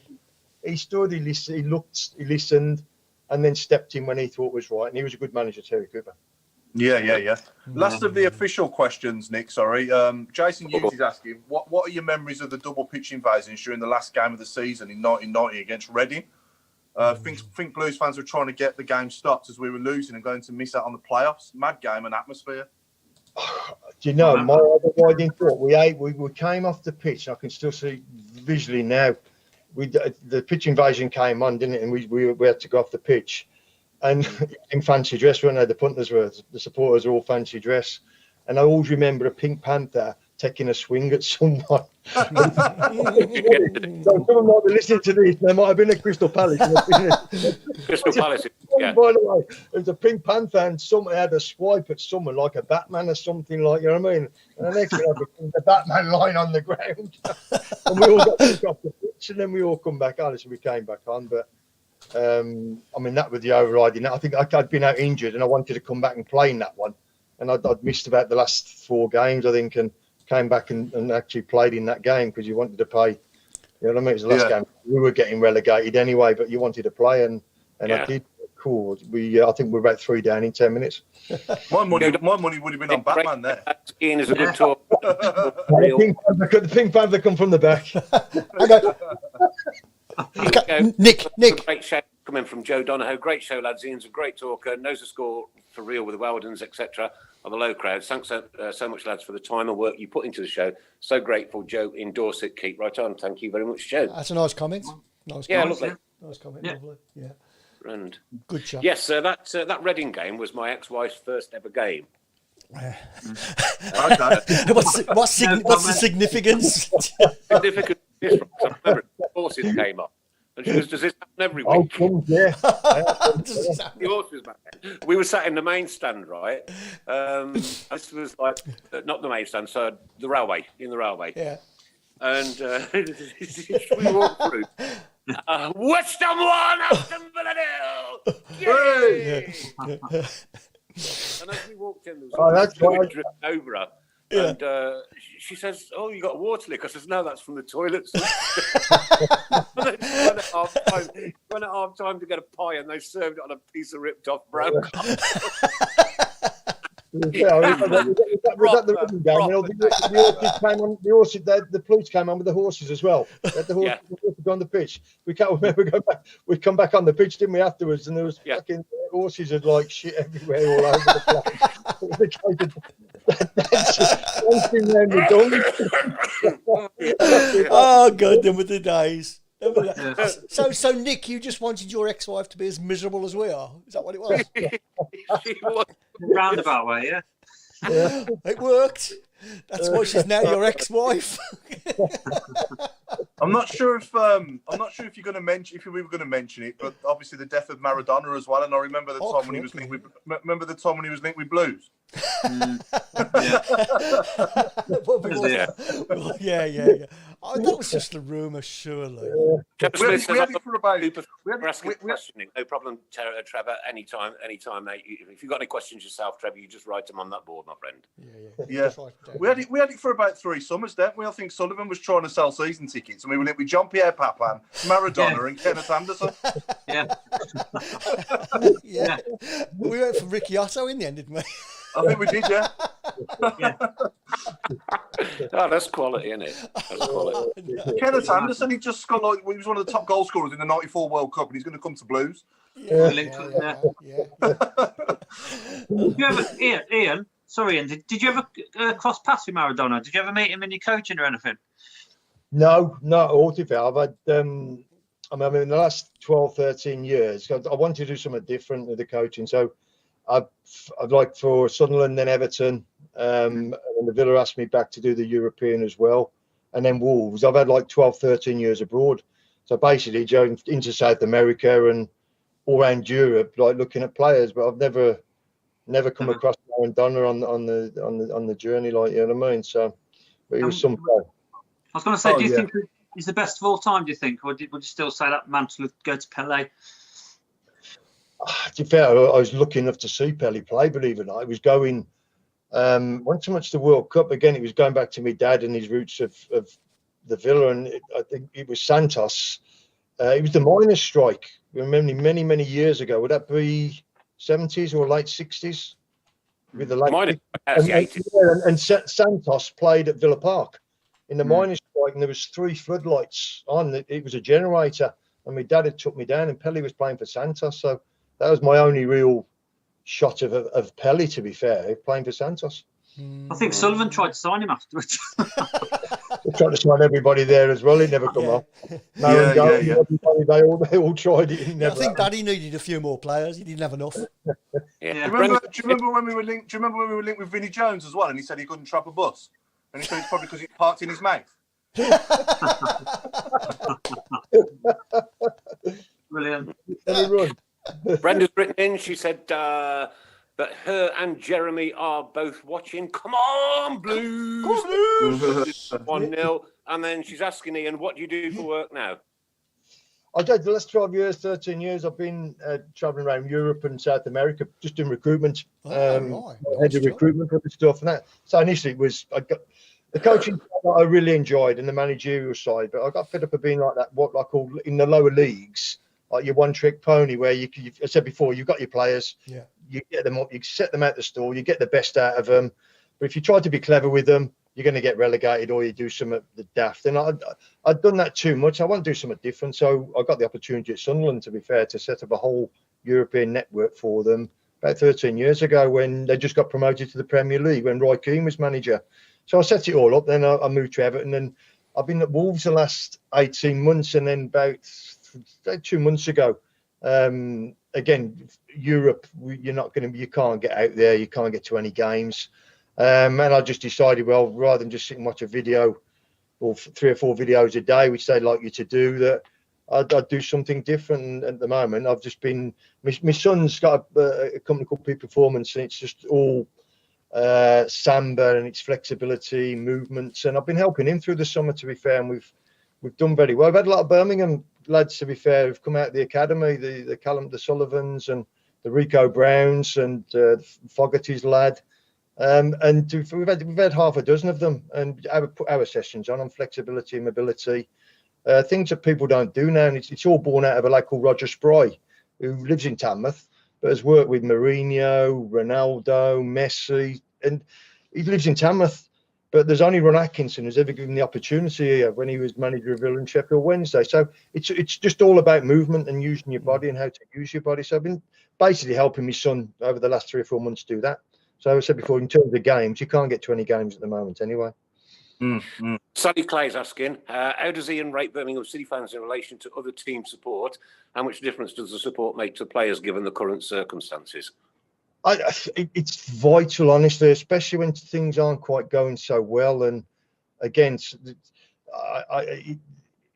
He stood, he listened, he listened, and then stepped in when he thought was right. And he was a good manager, Terry Cooper. Yeah. Last of the official questions, Nick, sorry. Jason Hughes is asking, what are your memories of the double pitch invasions during the last game of the season in 1990 against Reading? Think Blues fans were trying to get the game stopped as we were losing and going to miss out on the playoffs. Mad game and atmosphere. Do you know, my overriding thought, we came off the pitch, I can still see visually now, the pitch invasion came on, didn't it? And we had to go off the pitch. And in fancy dress, weren't they? The punters were, the supporters were all fancy dress. And I always remember a Pink Panther taking a swing at someone. So someone might be listening to this. There might have been a Crystal Palace. Crystal Palace, yeah. By the way, it was a Pink Panther, and someone had a swipe at someone like a Batman or something, like, you know what I mean? And the next thing, the Batman lying on the ground, and we all got pushed off the pitch, and then we all come back on. So we came back on, but I mean, that was the overriding. I think I'd been out injured, and I wanted to come back and play in that one, and I'd missed about the last 4 games, I think, and came back and actually played in that game because you wanted to play. You know what I mean? It was the last game. We were getting relegated anyway, but you wanted to play, and I did. Cool. I think we're about 3 down in 10 minutes. My money would have been on Batman there. Ian is a good talk. The Pink Panther come from the back. Nick. Great show coming from Joe Donohoe. Great show, lads. Ian's a great talker, knows the score for real with the Weldons, etc. Of the low crowd. Thanks so much, lads, for the time and work you put into the show. So grateful, Joe in Dorset. Keep right on. Thank you very much, Joe. That's a nice comment. Nice comment. Lovely. Nice comment. Yeah. Lovely. Yeah. And good chat. Yes, that Reading game was my ex-wife's first ever game. Okay. What's the significance? Significant. I remember horses came up. And she goes, does this happen every week? The horse was back then. We were sat in the main stand, right? This was like, not the main stand, so the railway, in the railway. Yeah. And we walked through. West Ham 1, Aston Villa 0! Yay! And as we walked in, there was a driven over her. Yeah. And she says, "Oh, you got a water lick?" I says, "No, that's from the toilets." Went at half time to get a pie, and they served it on a piece of ripped off brown cloth. Was that the Reading game? The police came on with the horses as well. The horses on the pitch. We can't remember going back. We come back on the pitch, didn't we? Afterwards, and there was fucking horses had like shit everywhere all over the place. Oh God, them were the days. So Nick, you just wanted your ex-wife to be as miserable as we are. Is that what it was? She was. Roundabout way, yeah. It worked. That's why she's now your ex-wife. I'm not sure if you're going to mention, if we were going to mention it, but obviously the death of Maradona as well. And I remember the time when he was linked with. Remember the time when he was linked with Blues. Yeah. Oh, that was just a rumour, surely. We had it for about. We're asking questioning. No problem, Trevor. Anytime, mate. If you've got any questions yourself, Trevor, you just write them on that board, my friend. Yeah. We had it for about 3 summers, didn't we? I think Sullivan was trying to sell season tickets, and we were linked with Jean-Pierre Papin, Maradona, and Kenneth Anderson. Yeah. We went for Ricky Otto in the end, didn't we? I think we did, yeah. Oh, that's quality, isn't it? That's quality. Kenneth Anderson, he just got like he was one of the top goal scorers in the '94 World Cup, and he's going to come to Blues. Yeah. Did you ever, Ian? Sorry, Ian. Did you ever cross paths with Maradona? Did you ever meet him in your coaching or anything? No, not at all. To be fair, I've had. I mean, in the last 12, 13 years, I wanted to do something different with the coaching. So, I'd like for Sunderland, then Everton, and the Villa asked me back to do the European as well, and then Wolves. I've had like 12, 13 years abroad. So basically, going into South America and all around Europe, like looking at players. But I've never come across Maradona on the journey, like, you know what I mean. So, but he was some player. I was going to say, do you think he's the best of all time, do you think? Or would you still say that mantle would go to Pelé? To be fair, I was lucky enough to see Pelé play, believe it or not. I was going, wasn't so much the World Cup. Again, it was going back to my dad and his roots of the Villa. And I think it was Santos. It was the miners' strike. Remember, many years ago. Would that be 70s or late 60s? With the late and Santos played at Villa Park in the miners' strike, and there was 3 floodlights on. It was a generator, and my dad had took me down, and Pelé was playing for Santos. So that was my only real shot of Pelé, to be fair, playing for Santos. I think Sullivan tried to sign him afterwards. They tried to sign everybody there as well. It never come off. Everybody, they all tried it. I think Daddy needed a few more players. He didn't have enough. Do you remember when we were linked with Vinnie Jones as well, and he said he couldn't trap a bus, and he said it's probably because it parked in his mouth. Brilliant. Brenda's written in. She said that her and Jeremy are both watching. Come on, Blues! 1-0. And then she's asking Ian, what do you do for work now? I did the last 12 years, 13 years. I've been traveling around Europe and South America, just doing recruitment. Head of recruitment for the stuff and that. So initially it was, I got the coaching that I really enjoyed and the managerial side, but I got fed up of being like that, what I call in the lower leagues, like your one-trick pony, where I said before, you've got your players, you get them up, you set them out the store, you get the best out of them. But if you try to be clever with them, you're going to get relegated, or you do something the daft. And I'd done that too much. I want to do something different. So I got the opportunity at Sunderland, to be fair, to set up a whole European network for them about 13 years ago when they just got promoted to the Premier League, when Roy Keane was manager. So I set it all up. Then I moved to Everton, and I've been at Wolves the last 18 months. And then about 2 months ago, again, Europe, you can't get out there. You can't get to any games. And I just decided, well, rather than just sit and watch a video or 3 or 4 videos a day, which they'd like you to do, that I'd do something different. And at the moment, I've just been, my son's got a company called Peak Performance, and it's just all samba and its flexibility, movements. And I've been helping him through the summer, to be fair, and we've done very well. I've had a lot of Birmingham lads, to be fair, who've come out of the academy, the Callum, the Sullivans and the Rico Browns and Fogarty's lad. And we've had half a dozen of them, and put our sessions on flexibility and mobility, things that people don't do now. And it's all born out of a lad called Roger Spry, who lives in Tamworth, but has worked with Mourinho, Ronaldo, Messi, and he lives in Tamworth. But there's only Ron Atkinson who's ever given the opportunity here when he was manager of Villa and Sheffield Wednesday. So it's just all about movement and using your body and how to use your body. So I've been basically helping my son over the last 3 or 4 months do that. So I said before, in terms of games, you can't get to any games at the moment anyway. Sonny Clay's asking, how does Ian rate Birmingham City fans in relation to other team support? How much difference does the support make to players given the current circumstances? It's vital, honestly, especially when things aren't quite going so well. And again,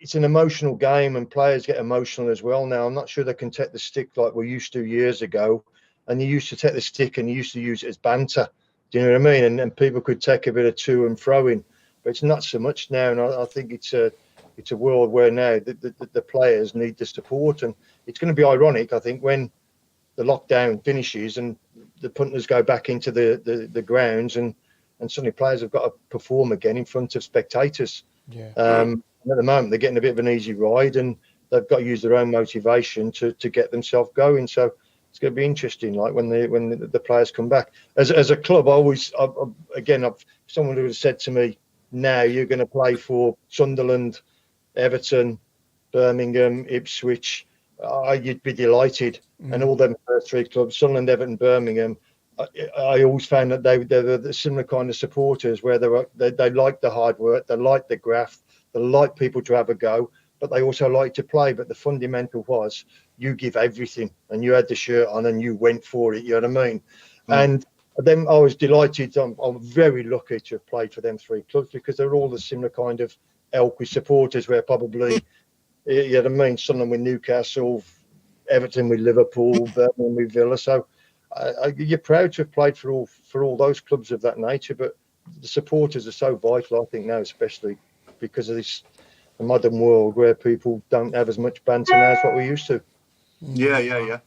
it's an emotional game, and players get emotional as well now. I'm not sure they can take the stick like we used to years ago. And you used to take the stick and you used to use it as banter. Do you know what I mean? And people could take a bit of to and fro in, but it's not so much now. And I think it's a world where now the players need the support. And it's going to be ironic, I think, when the lockdown finishes and the punters go back into the grounds and suddenly players have got to perform again in front of spectators. Yeah. And at the moment, they're getting a bit of an easy ride, and they've got to use their own motivation to get themselves going. So it's going to be interesting, like when the players come back. As a club, someone who has said to me, now you're going to play for Sunderland, Everton, Birmingham, Ipswich. You'd be delighted. And all them first three clubs, Sunderland, Everton, Birmingham, I always found that they were the similar kind of supporters where they liked the hard work, they liked the graft, they liked people to have a go, but they also liked to play. But the fundamental was you give everything, and you had the shirt on and you went for it. You know what I mean? And then I was delighted. I'm very lucky to have played for them three clubs because they're all the similar kind of ilk with supporters where probably, you know what I mean, Sunderland with Newcastle, Everton with Liverpool, Birmingham with Villa. So you're proud to have played for all those clubs of that nature, but the supporters are so vital, I think, now, especially because of this modern world where people don't have as much banter now as what we used to. Yeah.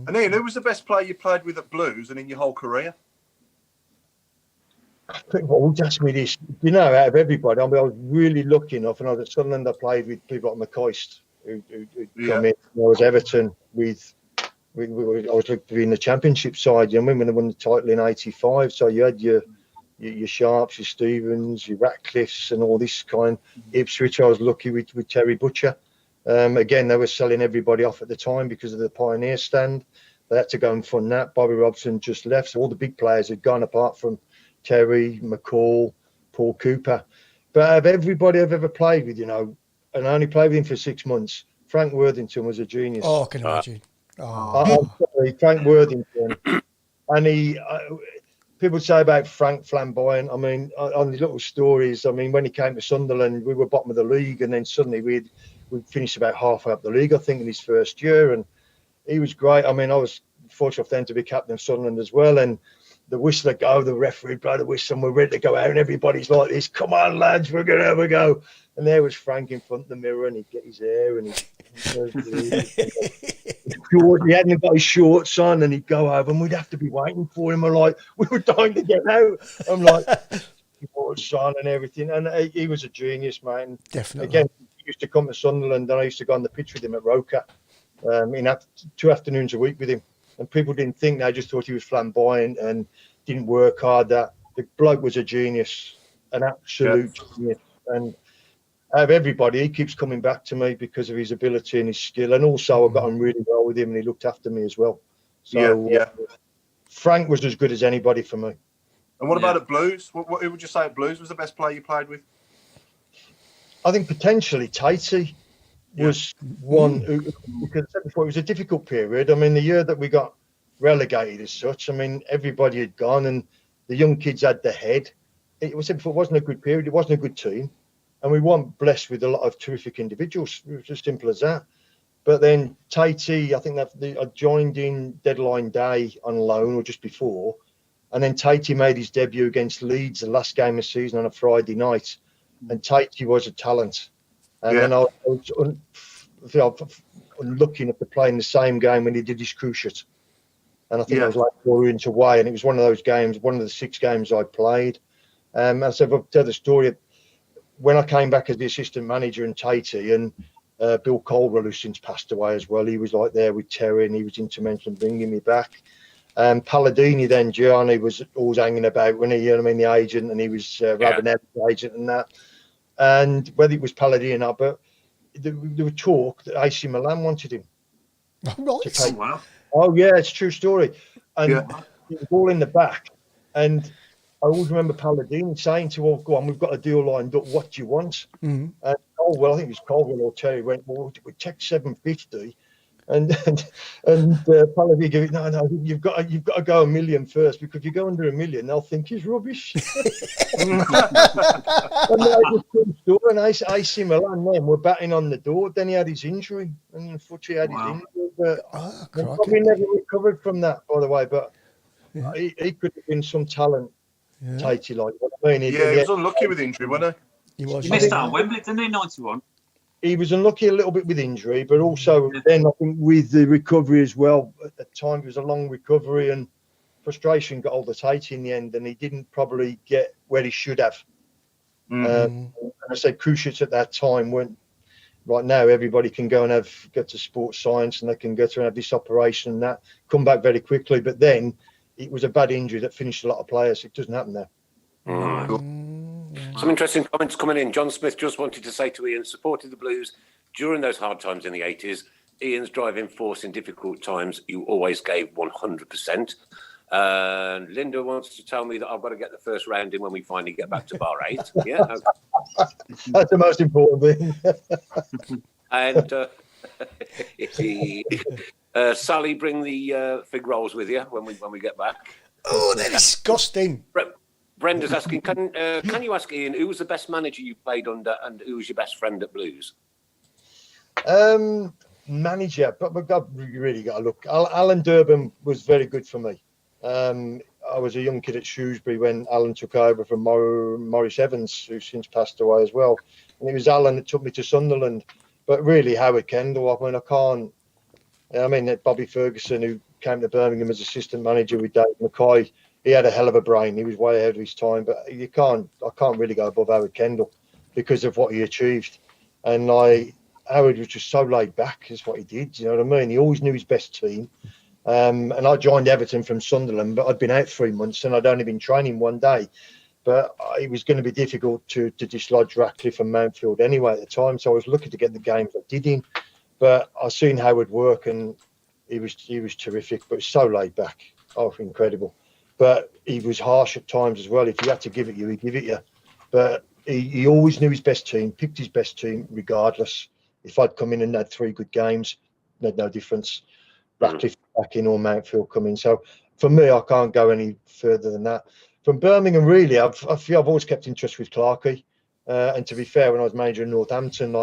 And Ian, who was the best player you played with at Blues and in your whole career? I think what would ask me this, you know, out of everybody, I was really lucky enough, and I was at Sunderland, I played with people like McCoist, who come in. I was Everton with. I was looking to be in the Championship side, you know, when they won the title in '85. So you had your Sharps, your Stevens, your Ratcliffes, and all this kind. Ipswich, I was lucky with Terry Butcher. Again, they were selling everybody off at the time because of the Pioneer stand. They had to go and fund that. Bobby Robson just left, so all the big players had gone, apart from Terry, McCall, Paul Cooper. But of everybody I've ever played with, you know, and I only played with him for 6 months, Frank Worthington was a genius. Oh, I can imagine. I'm sorry, Frank Worthington. And people say about Frank flamboyant. I mean, on the little stories, I mean, when he came to Sunderland, we were bottom of the league, and then suddenly we'd finished about halfway up the league, I think, in his first year. And he was great. I mean, I was fortunate then to be captain of Sunderland as well. And the whistle would go, the referee blow the whistle, and we're ready to go out, and everybody's like this, come on, lads, we're going to have a go. And there was Frank in front of the mirror, and he'd get his hair, and he hadn't got his shorts on, and he'd go over, and we'd have to be waiting for him. We're like, we were dying to get out. I'm like, shorts on and everything. And he was a genius, man. Definitely. Again, he used to come to Sunderland, and I used to go on the pitch with him at Roker, in 2 afternoons a week with him. And people didn't think, they just thought he was flamboyant and didn't work hard. That the bloke was a genius, an absolute genius. And out of everybody, he keeps coming back to me because of his ability and his skill. And also, I got on really well with him, and he looked after me as well. So Frank was as good as anybody for me. And what about at Blues? Who would you say at Blues was the best player you played with? I think potentially Tatey was one who, because I said before, it was a difficult period. I mean, the year that we got relegated as such, I mean, everybody had gone and the young kids had the head. It wasn't a good period. It wasn't a good team. And we weren't blessed with a lot of terrific individuals. It was as simple as that. But then Tatey, I think that I joined in deadline day on loan or just before. And then Tatey made his debut against Leeds, the last game of the season, on a Friday night. And Tatey was a talent. And then I was unlucky enough to play in the same game when he did his cruciate. And I think I was like 4 inches away. And it was one of those games, one of the 6 games I played. I said, I'll tell the story. When I came back as the assistant manager in Tatey, and Bill Colwell, who since passed away as well, he was like there with Terry, and he was instrumental in bringing me back. Palladini then, Gianni was always hanging about when he, you know what I mean, the agent, and he was Rabanelli's agent and that. And whether it was Palladini or not, but there was talk that AC Milan wanted him. Right. Wow. Oh, yeah, it's a true story. And it was all in the back. And I always remember Palladini saying to all, go on, we've got a deal lined up. What do you want? And I think it was Colwell or Terry went, well, we take 750. And Palladini gave it, no, you've got to go $1 million first, because if you go under $1 million, they'll think he's rubbish. And AC Milan then were batting on the door. Then he had his injury, and unfortunately had his injury. But he probably never recovered from that, by the way. But he could have been some talent, Tatey, like what I mean. He was unlucky with injury, wasn't he? He missed out on Wembley, didn't he, 91? He was unlucky a little bit with injury, but also then I think with the recovery as well. At the time, it was a long recovery, and frustration got hold of Tatey in the end, and he didn't probably get where he should have. And I said cruciates at that time weren't. Right now, everybody can go to sports science, and they can go through and have this operation and that, come back very quickly. But then it was a bad injury that finished a lot of players. It doesn't happen now. Some interesting comments coming in. John Smith just wanted to say to Ian, supported the Blues during those hard times in the 80s. Ian's driving force in difficult times. You always gave 100%. Linda wants to tell me that I've got to get the first round in when we finally get back to bar 8. Yeah, okay. That's the most important thing. And Sally, bring the fig rolls with you when we get back. Oh, they're disgusting. Brenda's asking, can you ask Ian who was the best manager you played under and who was your best friend at Blues? Manager, but we've really got to look. Alan Durbin was very good for me. I was a young kid at Shrewsbury when Alan took over from Maurice Evans, who's since passed away as well. And it was Alan that took me to Sunderland. But really, Howard Kendall, Bobby Ferguson, who came to Birmingham as assistant manager with Dave McCoy, he had a hell of a brain. He was way ahead of his time. But I can't really go above Howard Kendall because of what he achieved. And Howard was just so laid back, is what he did. You know what I mean? He always knew his best team. And I joined Everton from Sunderland, but I'd been out 3 months and I'd only been training one day. But it was going to be difficult to dislodge Ratcliffe and Mountfield anyway at the time. So I was lucky to get the games I did in. But I seen Howard work and he was terrific, but so laid back. Oh, incredible. But he was harsh at times as well. If he had to give it you, he'd give it you. But he always knew his best team, picked his best team regardless. If I'd come in and had 3 good games, made no difference. Ratcliffe back in or Mountfield come in. So for me, I can't go any further than that. From Birmingham, really, I've always kept in touch with Clarkey. And to be fair, when I was manager in Northampton,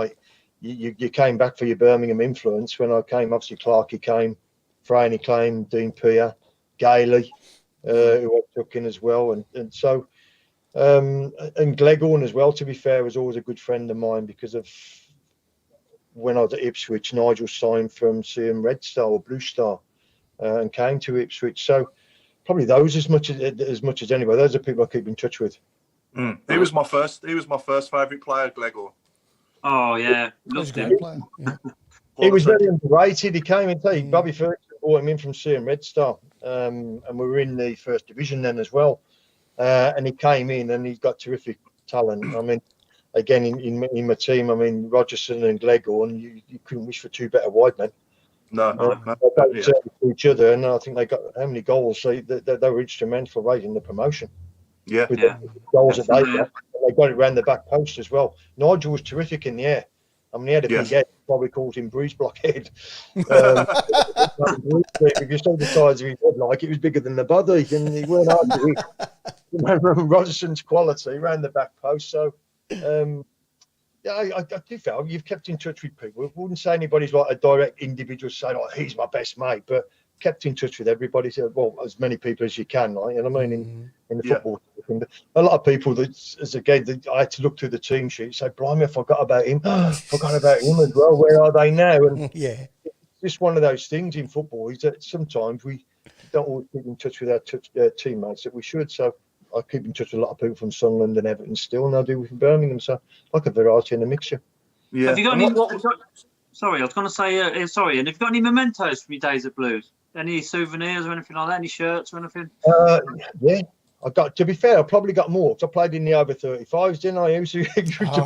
you came back for your Birmingham influence. When I came, obviously Clarkey came, Franey came, Dean Peer, Gailey, who I took in as well. And Gleghorn as well, to be fair, was always a good friend of mine because of when I was at Ipswich, Nigel signed from CM Red Star or Blue Star and came to Ipswich. So probably those as much as anybody. Those are people I keep in touch with. He was my first favourite player, Gleghorn. Oh yeah, loved him. Yeah. He was very underrated. He came in. Bobby Ferguson brought him in from CM Red Star, and we were in the first division then as well. And he came in and he's got terrific talent. I mean, again, in my team, I mean, Rogerson and Gleghorn, you couldn't wish for 2 better wide men. No. They to each other, and I think they got how many goals? They were instrumental right in the promotion. Yeah. With the goals that they got it around the back post as well. Nigel was terrific in the air. I mean, he had a big head. Probably called him Breeze Block Head. Because all the size of his head, like it was bigger than the body, and he weren't hard to hit. Rogerson's quality around the back post. So, I do feel you've kept in touch with people. I wouldn't say anybody's like a direct individual saying, "Oh, he's my best mate," but kept in touch with everybody. So, well, as many people as you can, like, you know what I mean, in the football. A lot of people I had to look through the team sheet, say, "Blimey, I forgot about him. Forgot about him as well. Where are they now?" And it's just one of those things in football is that sometimes we don't always keep in touch with our teammates that we should. So I keep in touch with a lot of people from Sunderland and Everton still, and I do with Birmingham. So like a variety and a mixture. Yeah. Have you got any? Sorry, I was going to say sorry. And have you got any mementos from your days at Blues? Any souvenirs or anything like that? Any shirts or anything? Yeah. To be fair, I probably got more because I played in the over 35s, didn't I? I used to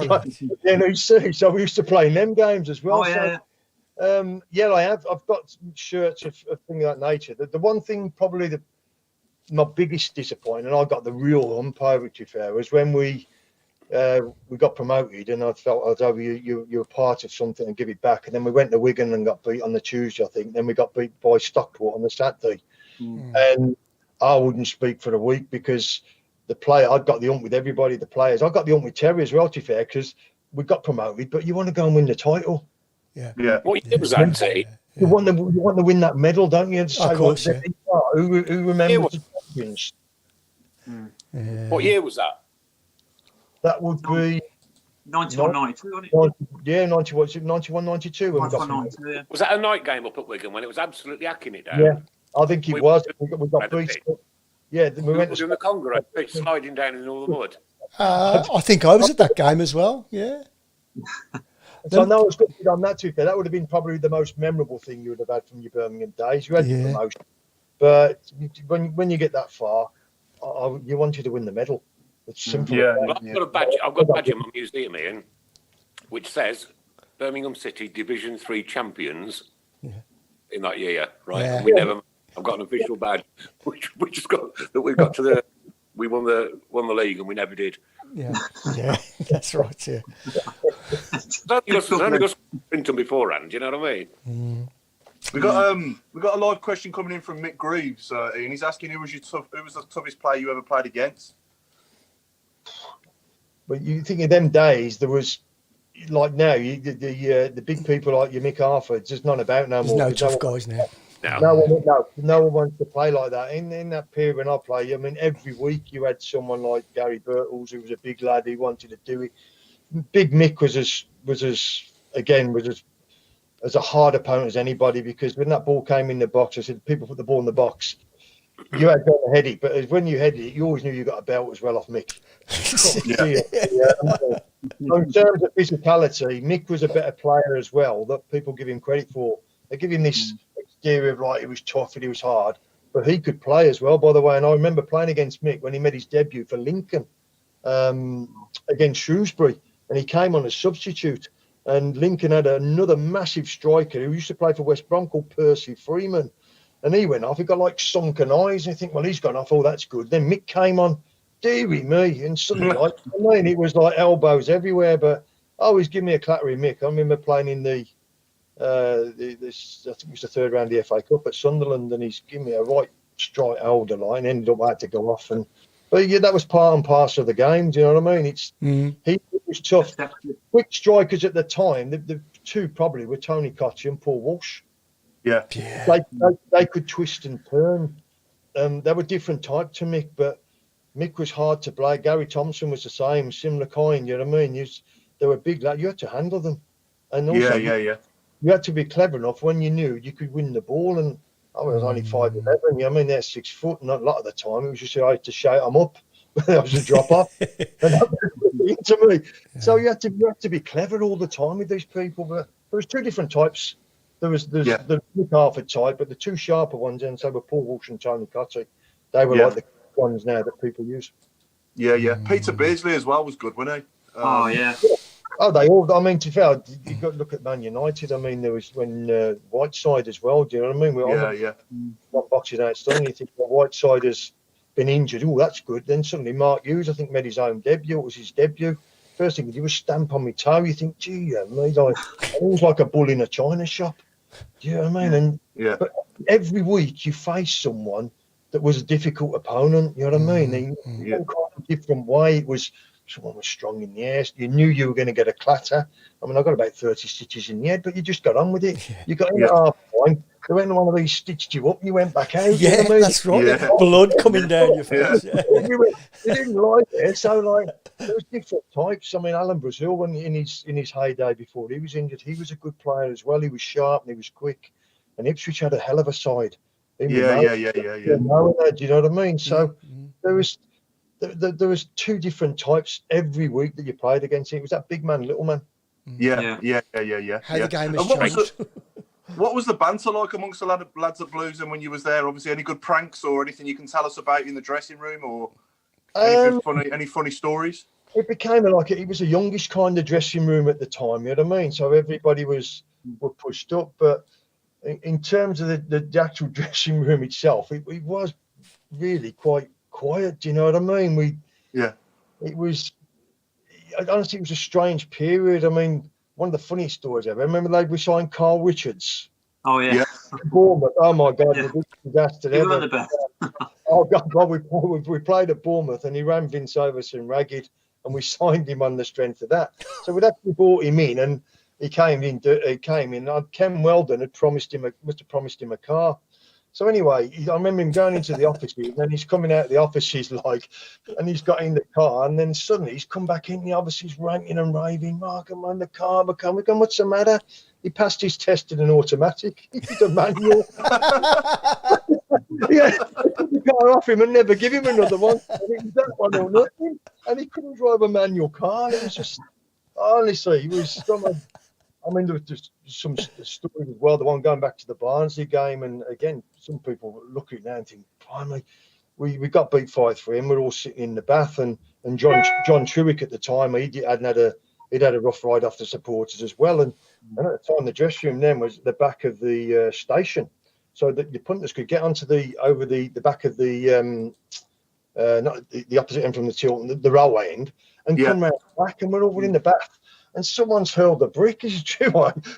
play in NEC, so we used to play in them games as well. I have. I've got shirts of things of that nature. The one thing probably my biggest disappointment, and I got the real umpire, to be fair, was when we got promoted, and I felt as though you were part of something and give it back. And then we went to Wigan and got beat on the Tuesday, I think. Then we got beat by Stockport on the Saturday, and I wouldn't speak for a week because I'd got the ump with everybody, the players. I got the ump with Terry as well, to be fair, because we got promoted, but you want to go and win the title. Yeah. What year was that, T? You want to win that medal, don't you? Of course, Who remembers the champions? What year was that? That would be 91, 92, wasn't it? 91, 92. When 91, 92, yeah. Was that a night game up at Wigan when it was absolutely hacking it down? Yeah, I think it was. We got beat. Yeah, we went doing the Congo, sliding down in all the mud. I think I was at that game as well. Yeah. So I know I was good on that too. That would have been probably the most memorable thing you would have had from your Birmingham days. You had the promotion, but when you get that far, you wanted to win the medal. It's simple. Yeah. Well, I've got a badge in my museum, Ian, which says Birmingham City Division 3 champions in that year, right? Yeah. And I've got an official badge, which we won the league and we never did. Yeah, that's right. Yeah. It's only us Tilton beforehand. You know what I mean? We got a live question coming in from Mick Greaves, and he's asking who was the toughest player you ever played against? But you think of them days, there was like now the big people like your Mick Arthur, it's just not about no more. There's no tough guys now. No one wants to play like that. In that period when I played, I mean, every week you had someone like Gary Birtles, who was a big lad who wanted to do it. Big Mick was as a hard opponent as anybody, because when that ball came in the box, I said, people put the ball in the box. You had to head it, but when you headed it, you always knew you got a belt as well off Mick. In terms of physicality, Mick was a better player as well that people give him credit for. They give him this exterior of like he was tough and he was hard, but he could play as well, by the way. And I remember playing against Mick when he made his debut for Lincoln against Shrewsbury, and he came on as substitute. And Lincoln had another massive striker who used to play for West Brom called Percy Freeman. And he went off. He got like sunken eyes. And you think, well, he's gone off. Oh, that's good. Then Mick came on, dearie me. And suddenly, it was like elbows everywhere. But I always give me a clattering Mick. I remember playing in I think it was the third round of the FA Cup at Sunderland. And he's given me a right straight elder line. Ended up I had to go off. But yeah, that was part and parcel of the game. Do you know what I mean? He was tough. Quick strikers at the time, the two probably were Tony Cotty and Paul Walsh. Yeah. They could twist and turn. They were different type to Mick, but Mick was hard to play. Gary Thompson was the same, similar kind. You know what I mean? They were big lads. You had to handle them, and also you had to be clever enough when you knew you could win the ball. And I was only 5'11". You know what I mean? They're 6 foot, and a lot of the time it was just I had to shout them up. I was a drop off, and that was into me. Yeah. So you had to be clever all the time with these people. But there was two different types. There's the Mick Arthur type, but the two sharper ones, and so were Paul Walsh and Tony Cotty. They were like the ones now that people use. Yeah. Peter Beardsley as well was good, wasn't he? Oh, they all. I mean, to be fair, you got to look at Man United. I mean, there was when Whiteside as well. Do you know what I mean? One boxing outstanding. You think Whiteside has been injured. Oh, that's good. Then suddenly Mark Hughes, I think, made his own debut. It was his debut. First thing he did was stamp on my toe. You think, gee, it was like a bull in a china shop. Do you know what I mean? But every week you face someone that was a difficult opponent. You know what I mean? In quite a different way. It was someone was strong in the air. You knew you were going to get a clatter. I mean, I got about 30 stitches in the head, but you just got on with it. You got in at half time. They went one of these stitched you up and you went back out. Yeah, you know what I mean? That's right. Yeah. Blood coming down your face. You didn't like it. So, there was different types. I mean, Alan Brazil, when in his heyday before he was injured, he was a good player as well. He was sharp and he was quick. And Ipswich had a hell of a side. Yeah. Do you know what I mean? So there was two different types every week that you played against. It was that big man, little man. Yeah. How the game has changed. What was the banter like amongst the lads at Blues and when you was there? Obviously, any good pranks or anything you can tell us about in the dressing room, or any funny stories? It became it was a youngish kind of dressing room at the time. You know what I mean? So everybody were pushed up, but in terms of the actual dressing room itself, it was really quite quiet. Do you know what I mean? It was. Honestly, it was a strange period. I mean, one of the funniest stories ever. I remember we signed Carl Richards. Oh yeah. Bournemouth. Oh my God, the biggest disaster ever. Were the best. Oh God, we played at Bournemouth and he ran Vince Overson ragged, and we signed him on the strength of that. So we'd actually brought him in, and he came in. Ken Weldon must have promised him a car. So anyway, I remember him going into the office, and then he's coming out of the office, and he's got in the car, and then suddenly he's come back in the office, he's ranting and raving, Mark, I'm on the car, what's the matter? He passed his test in an automatic. He did a manual. You got off him and never give him another one. And it was that one or nothing. And he couldn't drive a manual car. It was just, honestly, he was someone. I mean, there was just some stories as well. The one going back to the Barnsley game, and again, some people look at it now and think, finally, we got beat 5-3, and we're all sitting in the bath. And John Truick at the time, he'd had a rough ride off the supporters as well. And at the time, the dressing room then was at the back of the station, so that the punters could get onto over the back of the not the opposite end from the Tilton, the railway end, and come round back, and we're all in the bath. And someone's hurled a brick, is true.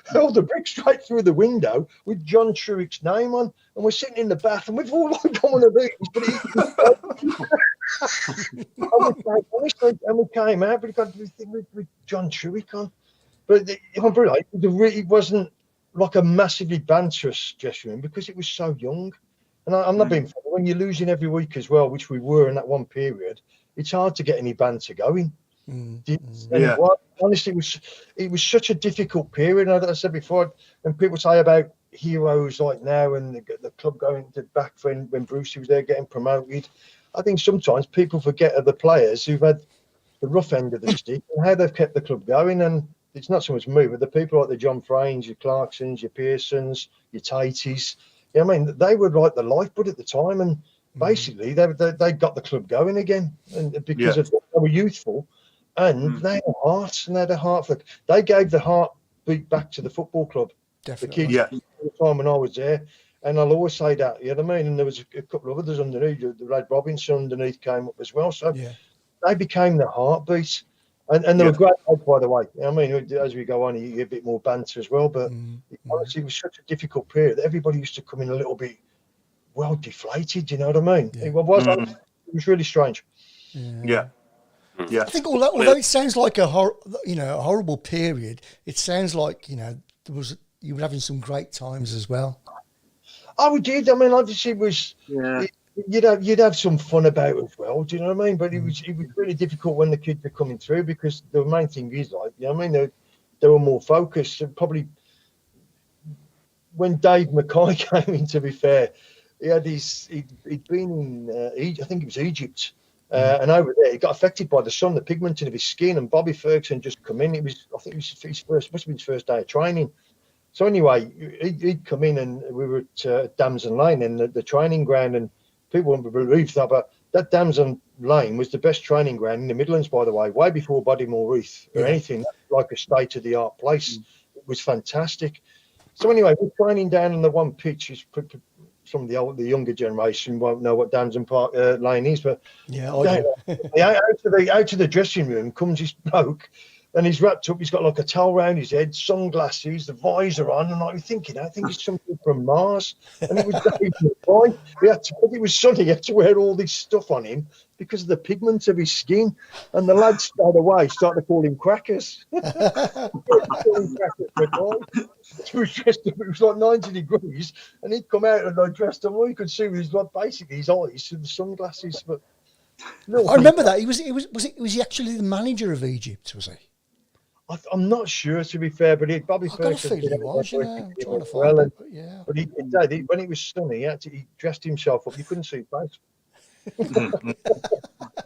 Hurled a brick straight through the window with John Truick's name on, and we're sitting in the bath, and we've all like gone on these, but and we came out, but we got with John Truick on. But it wasn't like a massively banterous dressing room because it was so young. And I'm not being funny. When you're losing every week as well, which we were in that one period, it's hard to get any banter going. Honestly, it was such a difficult period. And as I said before, when people say about heroes like now and the club going to back when Brucey was there getting promoted, I think sometimes people forget of the players who've had the rough end of the stick and how they've kept the club going. And it's not so much me, but the people like the John Frains, your Clarksons, your Pearsons, your Taties. I mean, they were like the lifeblood at the time, and basically they got the club going again, and because of they were youthful. And they had a heart, and they had a heart for. They gave the heartbeat back to the football club. Definitely. The kids at the time when I was there, and I'll always say that. You know what I mean? And there was a couple of others underneath. The Red Robinson underneath came up as well. So they became the heartbeat, and they were great, by the way. You know what I mean, as we go on, you get a bit more banter as well. But honestly, it was such a difficult period. Everybody used to come in a little bit well deflated. You know what I mean? Yeah. It was really strange. Yeah. Yeah, I think although it sounds like a horrible period, it sounds like you were having some great times as well. Oh, we did. I mean, obviously, it was you'd have some fun about it as well. Do you know what I mean? But it was really difficult when the kids were coming through because the main thing is they were more focused. And probably when Dave Mackay came in, to be fair, he'd been in I think it was Egypt. And over there, he got affected by the sun, the pigment of his skin, and Bobby Ferguson just come in. I think it was his first, must have been his first day of training. So anyway, he'd come in, and we were at Damson Lane in the training ground, and people wouldn't believe that, but that Damson Lane was the best training ground in the Midlands, by the way, way before Bodymoor Heath or anything like a state-of-the-art place. It was fantastic. So anyway, we're training down on the one pitch. Some of the younger generation won't know what Damson Park Lane is, but out of the dressing room comes this bloke, and he's wrapped up. He's got like a towel around his head, sunglasses, the visor on, and I'm thinking, I think it's something from Mars. And it was Dave McCoy. It was sunny. He had to wear all this stuff on him because of the pigment of his skin. And the lads stayed away, started to call him crackers. It was like 90 degrees, and he'd come out and I dressed him. All you could see was like basically his eyes through the sunglasses. But I remember that was he actually the manager of Egypt? Was he? I'm not sure, to be fair, but Bobby Ferguson. I got a feeling he was. I'm trying to find it, but yeah. But when it was sunny, he dressed himself up. You couldn't see his face.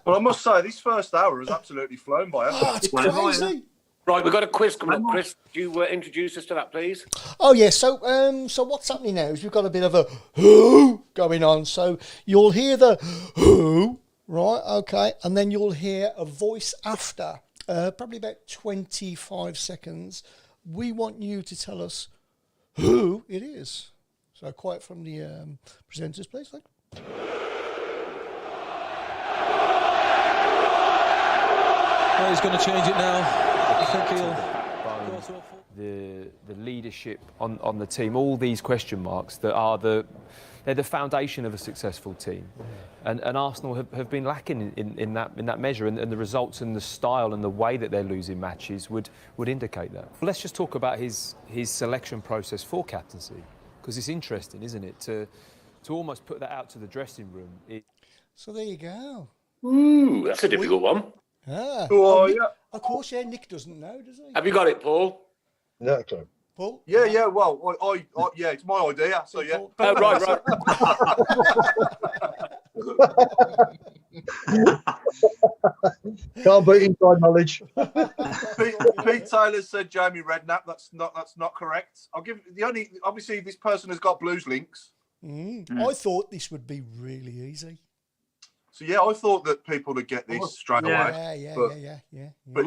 Well, I must say, this first hour has absolutely flown by. It's crazy. Right, we've got a quiz coming up. Chris, do you introduce us to that, please? Oh, yeah. So what's happening now is we've got a bit of a who going on. So you'll hear the who, right? Okay. And then you'll hear a voice after, probably about 25 seconds. We want you to tell us who it is. So quiet from the presenters, please. Thank you. Well, he's going to change it now. I think he'll... The leadership on the team, all these question marks that are they're the foundation of a successful team, and Arsenal have been lacking in that measure, and the results and the style and the way that they're losing matches would indicate that. Well, let's just talk about his selection process for captaincy, because it's interesting, isn't it, to almost put that out to the dressing room. So there you go. Ooh, that's a difficult one. Ah. Oh, Of course, Nick doesn't know, does he? Have you got it, Paul? No, okay. Paul? Yeah. Well, I it's my idea. So yeah. Oh, right. Can't beat inside knowledge. Pete Taylor said Jamie Redknapp. That's not correct. I'll give obviously this person has got Blues links. I thought this would be really easy. So yeah, I thought that people would get this straight away. Yeah. But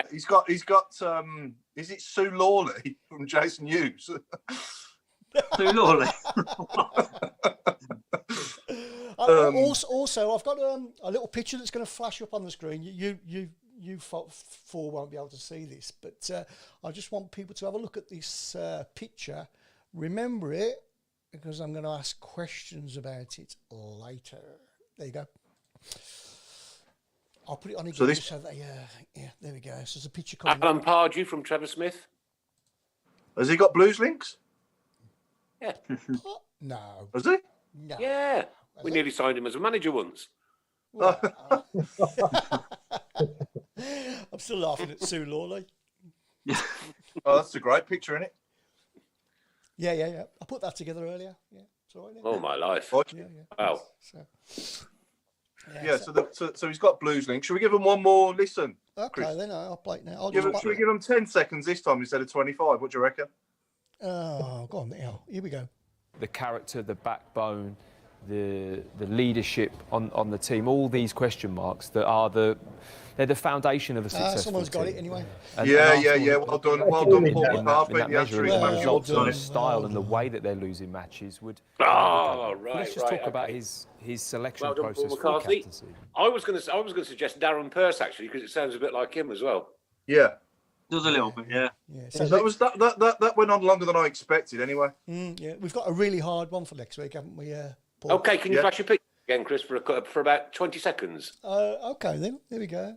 he's got. Is it Sue Lawley from Jason Hughes? Sue Lawley. Also, I've got a little picture that's going to flash up on the screen. You four won't be able to see this, but I just want people to have a look at this picture. Remember it, because I'm going to ask questions about it later. There you go. I'll put it on again. So there we go. So there's a picture coming. Alan Pardew from Trevor Smith. Has he got Blues links? Yeah. No. Has he? No. Yeah. We nearly signed him as a manager once. Well, I'm still laughing at Sue Lawley. Oh, that's a great picture, isn't it? Yeah. I put that together earlier. Yeah, it's all right. Oh, my life. Yeah. Wow. So he's got Blues links. Should we give him one more listen? Okay, Chris? then I'll play it now. Should we give him 10 seconds this time instead of 25? What do you reckon? Oh, go on now. Here we go. The character, the backbone, the leadership on the team, all these question marks that are they're the foundation of a successful someone's team. got it anyway. And Yeah. Well done, Paul in McCarthy. that measure, the Well results and done. the style and the way that they're losing matches would. Let's just talk about his selection process Paul for McCarthy. captaincy. I was going to suggest Darren Pearce actually, because it sounds a bit like him as well. Yeah. Does a little bit, yeah. So that went on longer than I expected. Anyway. Yeah, we've got a really hard one for next week, haven't we, Paul? Okay, can you flash your picture again, Chris, for about 20 seconds? Okay, then. There we go.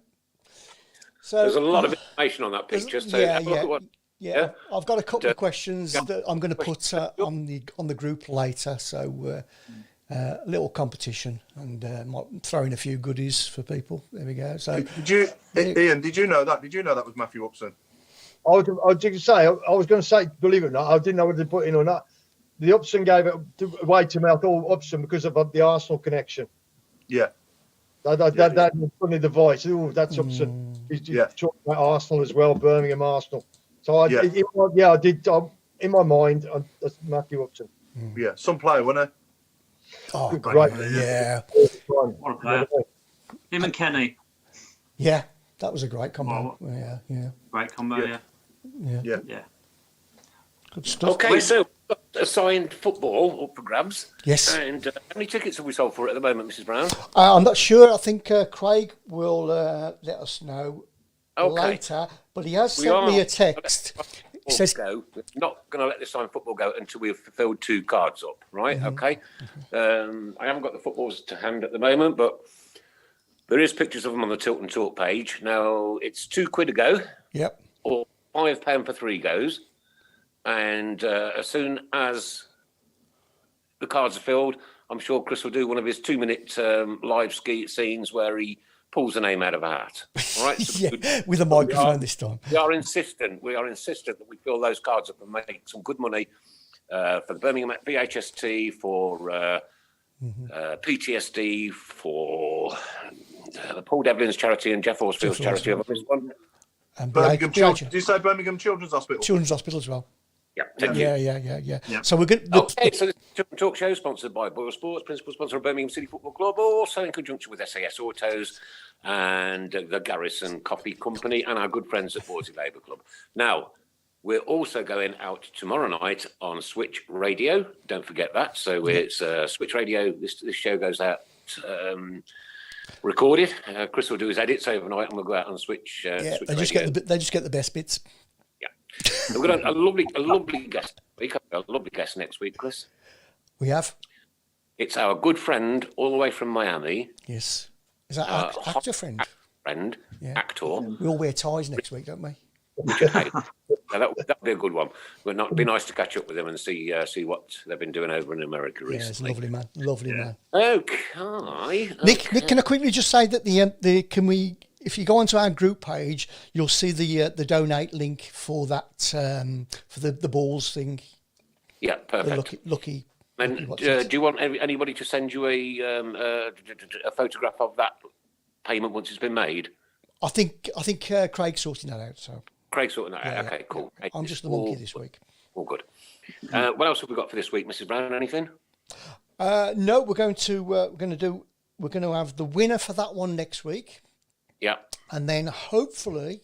So there's a lot of information on that picture. So have a look at what. Yeah, I've got a couple of questions that I'm going to put on the group later. So a little competition and might throw in a few goodies for people. There we go. So Ian, did you know that? Did you know that was Matthew Upson? I was going to say, believe it or not, I didn't know whether to put in or not. The Upson gave it away to me. I thought Upson because of the Arsenal connection. Yeah. That funny the voice. Oh, that's Upson. He's talking about Arsenal as well, Birmingham Arsenal. So I did. In my mind, that's Matthew Upson. Yeah, some player, wasn't he? Oh, great. Yeah. What a player. Him and Kenny. Yeah, that was a great combo. Yeah. Great combo. Yeah. Good stuff. Okay, so assigned football up for grabs. Yes. And how many tickets have we sold for it at the moment, Mrs. Brown? I'm not sure. I think Craig will let us know later. But he has sent me a text. He says, we're not going to let this signed football go until we've filled 2 cards up, right? Okay. I haven't got the footballs to hand at the moment, but there is pictures of them on the Tilton Talk page. Now, it's £2 a go. Yep. Or £5 for 3 goes. And as soon as the cards are filled, I'm sure Chris will do one of his 2-minute live ski scenes where he pulls a name out of a hat. All right? So with a microphone this time. We are insistent that we fill those cards up and make some good money for the Birmingham VHST, for PTSD, for the Paul Devlin's charity and Jeff Horsfield's charity. Have I missed one? Did you say Birmingham Children's Hospital? Children's Hospital as well. Yeah, thank you. Yeah. So we're good. Okay, so the talk show sponsored by Boyle Sports, principal sponsor of Birmingham City Football Club, also in conjunction with SAS Autos and the Garrison Coffee Company and our good friends at Borsley Labour Club. Now, we're also going out tomorrow night on Switch Radio. Don't forget that. So it's Switch Radio. This show goes out recorded. Chris will do his edits overnight, and we'll go out on Switch. Switch they just get the best bits. We've got a lovely guest. A lovely guest next week, Chris. We have. It's our good friend all the way from Miami. Yes. Is that our actor friend? Actor. We all wear ties next week, don't we? That'd be a good one. It'd be nice to catch up with him and see what they've been doing over in America recently. Yeah, it's a lovely man. Okay. Nick, can I quickly just say that if you go onto our group page, you'll see the donate link for that for the balls thing. Yeah, perfect. The lucky. And do you want anybody to send you a photograph of that payment once it's been made? I think Craig's sorting that out. So Craig's sorting that out. Okay, cool. I'm just the monkey this week. All good. What else have we got for this week, Mrs. Brown? Anything? No, we're going to do we're going to have the winner for that one next week. Yeah. And then hopefully,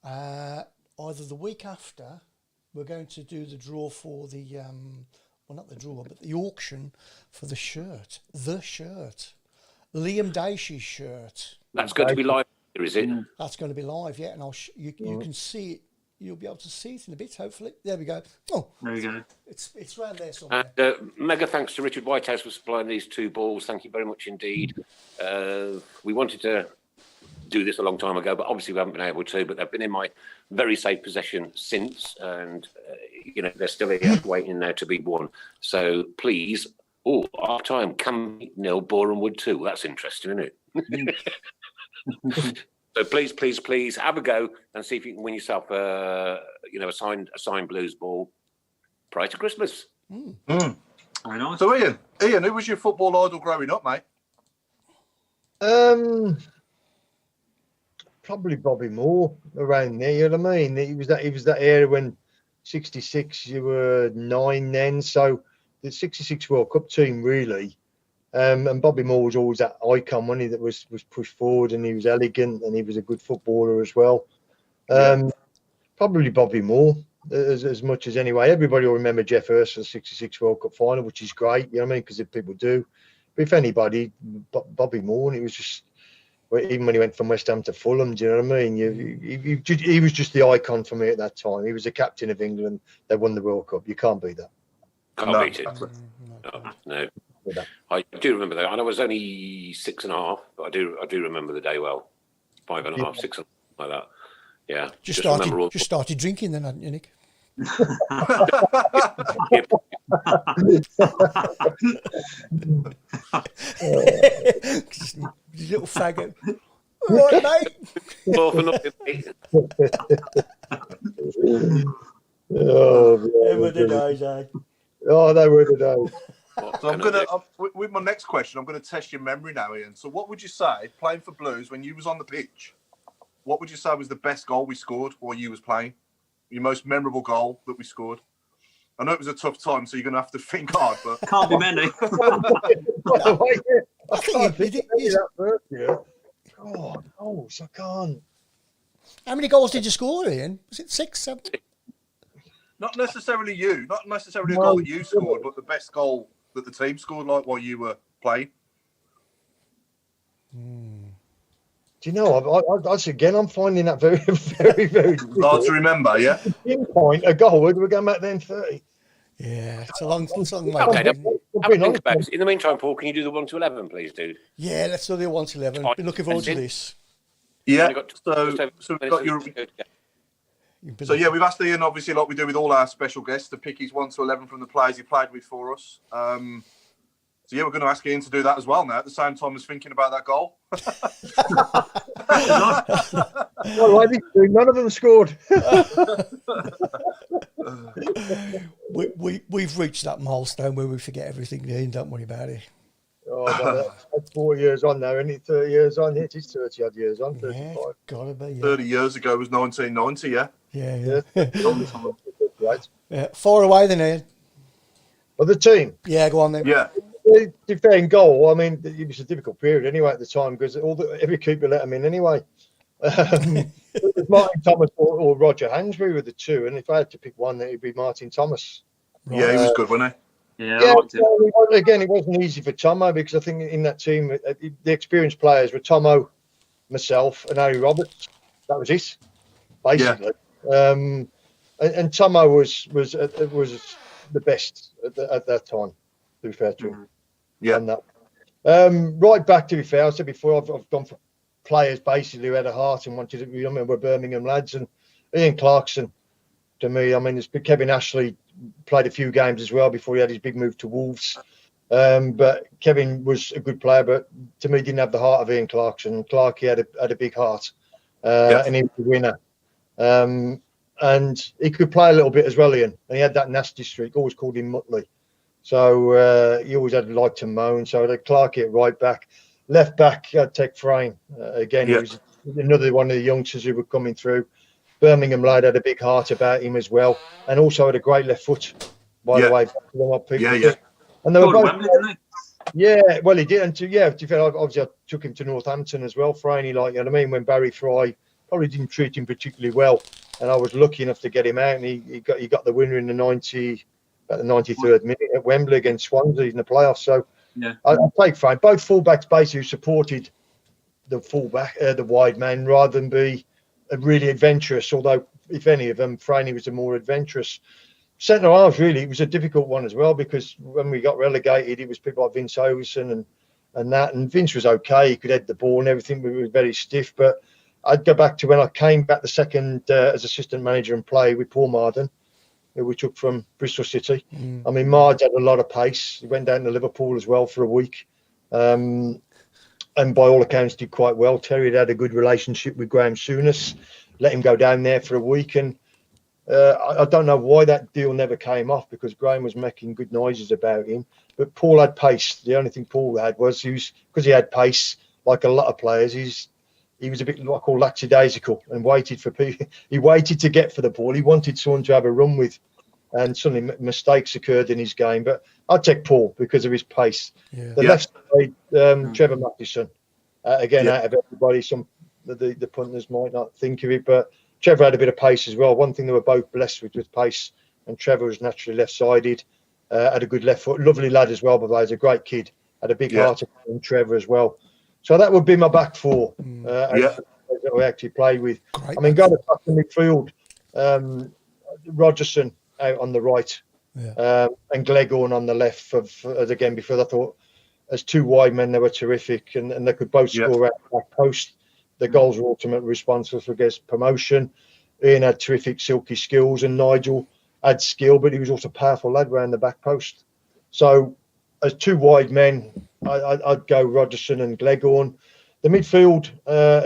either the week after, we're going to do the draw for the, well, not the draw, but the auction for the shirt. The shirt. Liam Dacey's shirt. That's going to be live, is it? That's going to be live, yeah. And you can see it. You'll be able to see it in a bit, hopefully. There we go. Oh, there we go. It's round there somewhere. And mega thanks to Richard Whitehouse for supplying these 2 balls. Thank you very much indeed. We wanted to do this a long time ago, but obviously we haven't been able to. But they've been in my very safe possession since, and they're still here waiting now to be won. So please, half time, Cam 0, Boreham Wood 2. That's interesting, isn't it? So please have a go and see if you can win yourself a signed Blues ball prior to Christmas. Very nice. So Ian, who was your football idol growing up, mate? Probably Bobby Moore around there. You know what I mean? He was that era when 66 you were 9 then. So the 66 World Cup team really. And Bobby Moore was always that icon, wasn't he, that was pushed forward, and he was elegant and he was a good footballer as well. Probably Bobby Moore as much as anyway. Everybody will remember Jeff Hurst for the 66 World Cup final, which is great, you know what I mean, because people do. But if anybody, Bobby Moore, and it was just, even when he went from West Ham to Fulham, do you know what I mean? He was just the icon for me at that time. He was the captain of England. They won the World Cup. You can't beat that. Can't beat it. No. I do remember that, and I was only 6.5, but I do remember the day well. 5.5, 6, like that. Yeah. Just started drinking then, hadn't you, Nick? Little faggot. All right, mate. Well, for nothing, mate. They were the days, eh? Oh, they were the days. So I'm gonna, with my next question, I'm gonna test your memory now, Ian. So what would you say, playing for Blues, when you was on the pitch, what would you say was the best goal we scored while you was playing? Your most memorable goal that we scored? I know it was a tough time, so you're gonna have to think hard, but can't be many. I can't think that first year. God, goals, I can't. How many goals did you score, Ian? Was it 6, 7? not necessarily a goal that you scored, but the best goal that the team scored, like while you were playing. Do you know? Again, I'm finding that very, very, very hard to remember. Yeah. Pinpoint a goal. We're going back then 30. Yeah, it's a long way. Okay, have a think about it. In the meantime, Paul, can you do the 1 to 11, please, dude? Yeah, let's do the 1 to 11. Been looking forward to this. Yeah. So we've got your. So yeah, we've asked Ian, obviously, like we do with all our special guests, to pick his 1 to 11 from the players he played with for us. So yeah, we're going to ask Ian to do that as well now, at the same time as thinking about that goal. Well, I think none of them scored. We've reached that milestone where we forget everything, Ian. Don't worry about it. Oh, that's 4 years on now, isn't it? 30 years on. It is 30 odd years on. 35. Yeah, gotta be. Yeah. 30 years ago was 1990. Yeah. Yeah. Yeah. Far away then, Ian. Of the team. Yeah, go on then. Yeah. Defending goal. I mean, it was a difficult period anyway at the time because every keeper let him in anyway. Martin Thomas or Roger Hansbury were the two, and if I had to pick one, it'd be Martin Thomas. Right. Yeah, he was good, wasn't he? Yeah. Again, it wasn't easy for Tomo because I think in that team, the experienced players were Tomo, myself, and Harry Roberts. That was it, basically. Yeah. And Tomo was the best at that time. To be fair to him. Yeah. And that. Right back, to be fair, I said before, I've gone for players basically who had a heart and wanted to. I mean, we're Birmingham lads, and Ian Clarkson. To me, I mean, Kevin Ashley played a few games as well before he had his big move to Wolves. But Kevin was a good player, but to me, didn't have the heart of Ian Clarkson. Clarky had a big heart, and he was a winner. And he could play a little bit as well, Ian. And he had that nasty streak. Always called him Muttley. So he always had like to moan. So the Clarky at right back, left back, I'd take Frayne. Again, he was another one of the youngsters who were coming through. Birmingham lad had a big heart about him as well, and also had a great left foot. By the way, yeah. And they were both. Yeah, well, he did. And obviously I took him to Northampton as well, Franey, like, you know what I mean, when Barry Fry probably didn't treat him particularly well. And I was lucky enough to get him out, and he got the winner in the 93rd minute at Wembley against Swansea in the playoffs. So yeah, I take Frank. Both fullbacks basically supported the wide man rather than be really adventurous, although if any of them, Franey was the more adventurous. Centre halves, really, it was a difficult one as well, because when we got relegated, it was people like Vince Overson and that. And Vince was okay. He could head the ball and everything, but he was very stiff. But I'd go back to when I came back the second as assistant manager and played with Paul Marden, who we took from Bristol City. I mean, Marge had a lot of pace. He went down to Liverpool as well for a week. And by all accounts, did quite well. Terry had a good relationship with Graham Souness, let him go down there for a week. And I don't know why that deal never came off, because Graham was making good noises about him. But Paul had pace. The only thing Paul had was because he had pace, like a lot of players, he was a bit what I call lackadaisical and waited for people. He waited to get for the ball. He wanted someone to have a run with, and suddenly mistakes occurred in his game. But I'd take Paul because of his pace. Yeah. The left side, Trevor Mathieson, again, out of everybody, some the punters might not think of it, but Trevor had a bit of pace as well. One thing they were both blessed with pace, and Trevor was naturally left-sided, had a good left foot. Lovely lad as well, but he's a great kid. Had a big heart in Trevor as well. So that would be my back four that we actually play with. Great, I mean, going across the midfield, Rogerson out on the right, and Gleghorn on the left. Again, before I thought, as two wide men, they were terrific, and they could both score out the back post. The goals were ultimately responsible for his promotion. Ian had terrific silky skills, and Nigel had skill, but he was also a powerful lad around the back post. So as two wide men, I'd go Rogerson and Gleghorn. The midfield,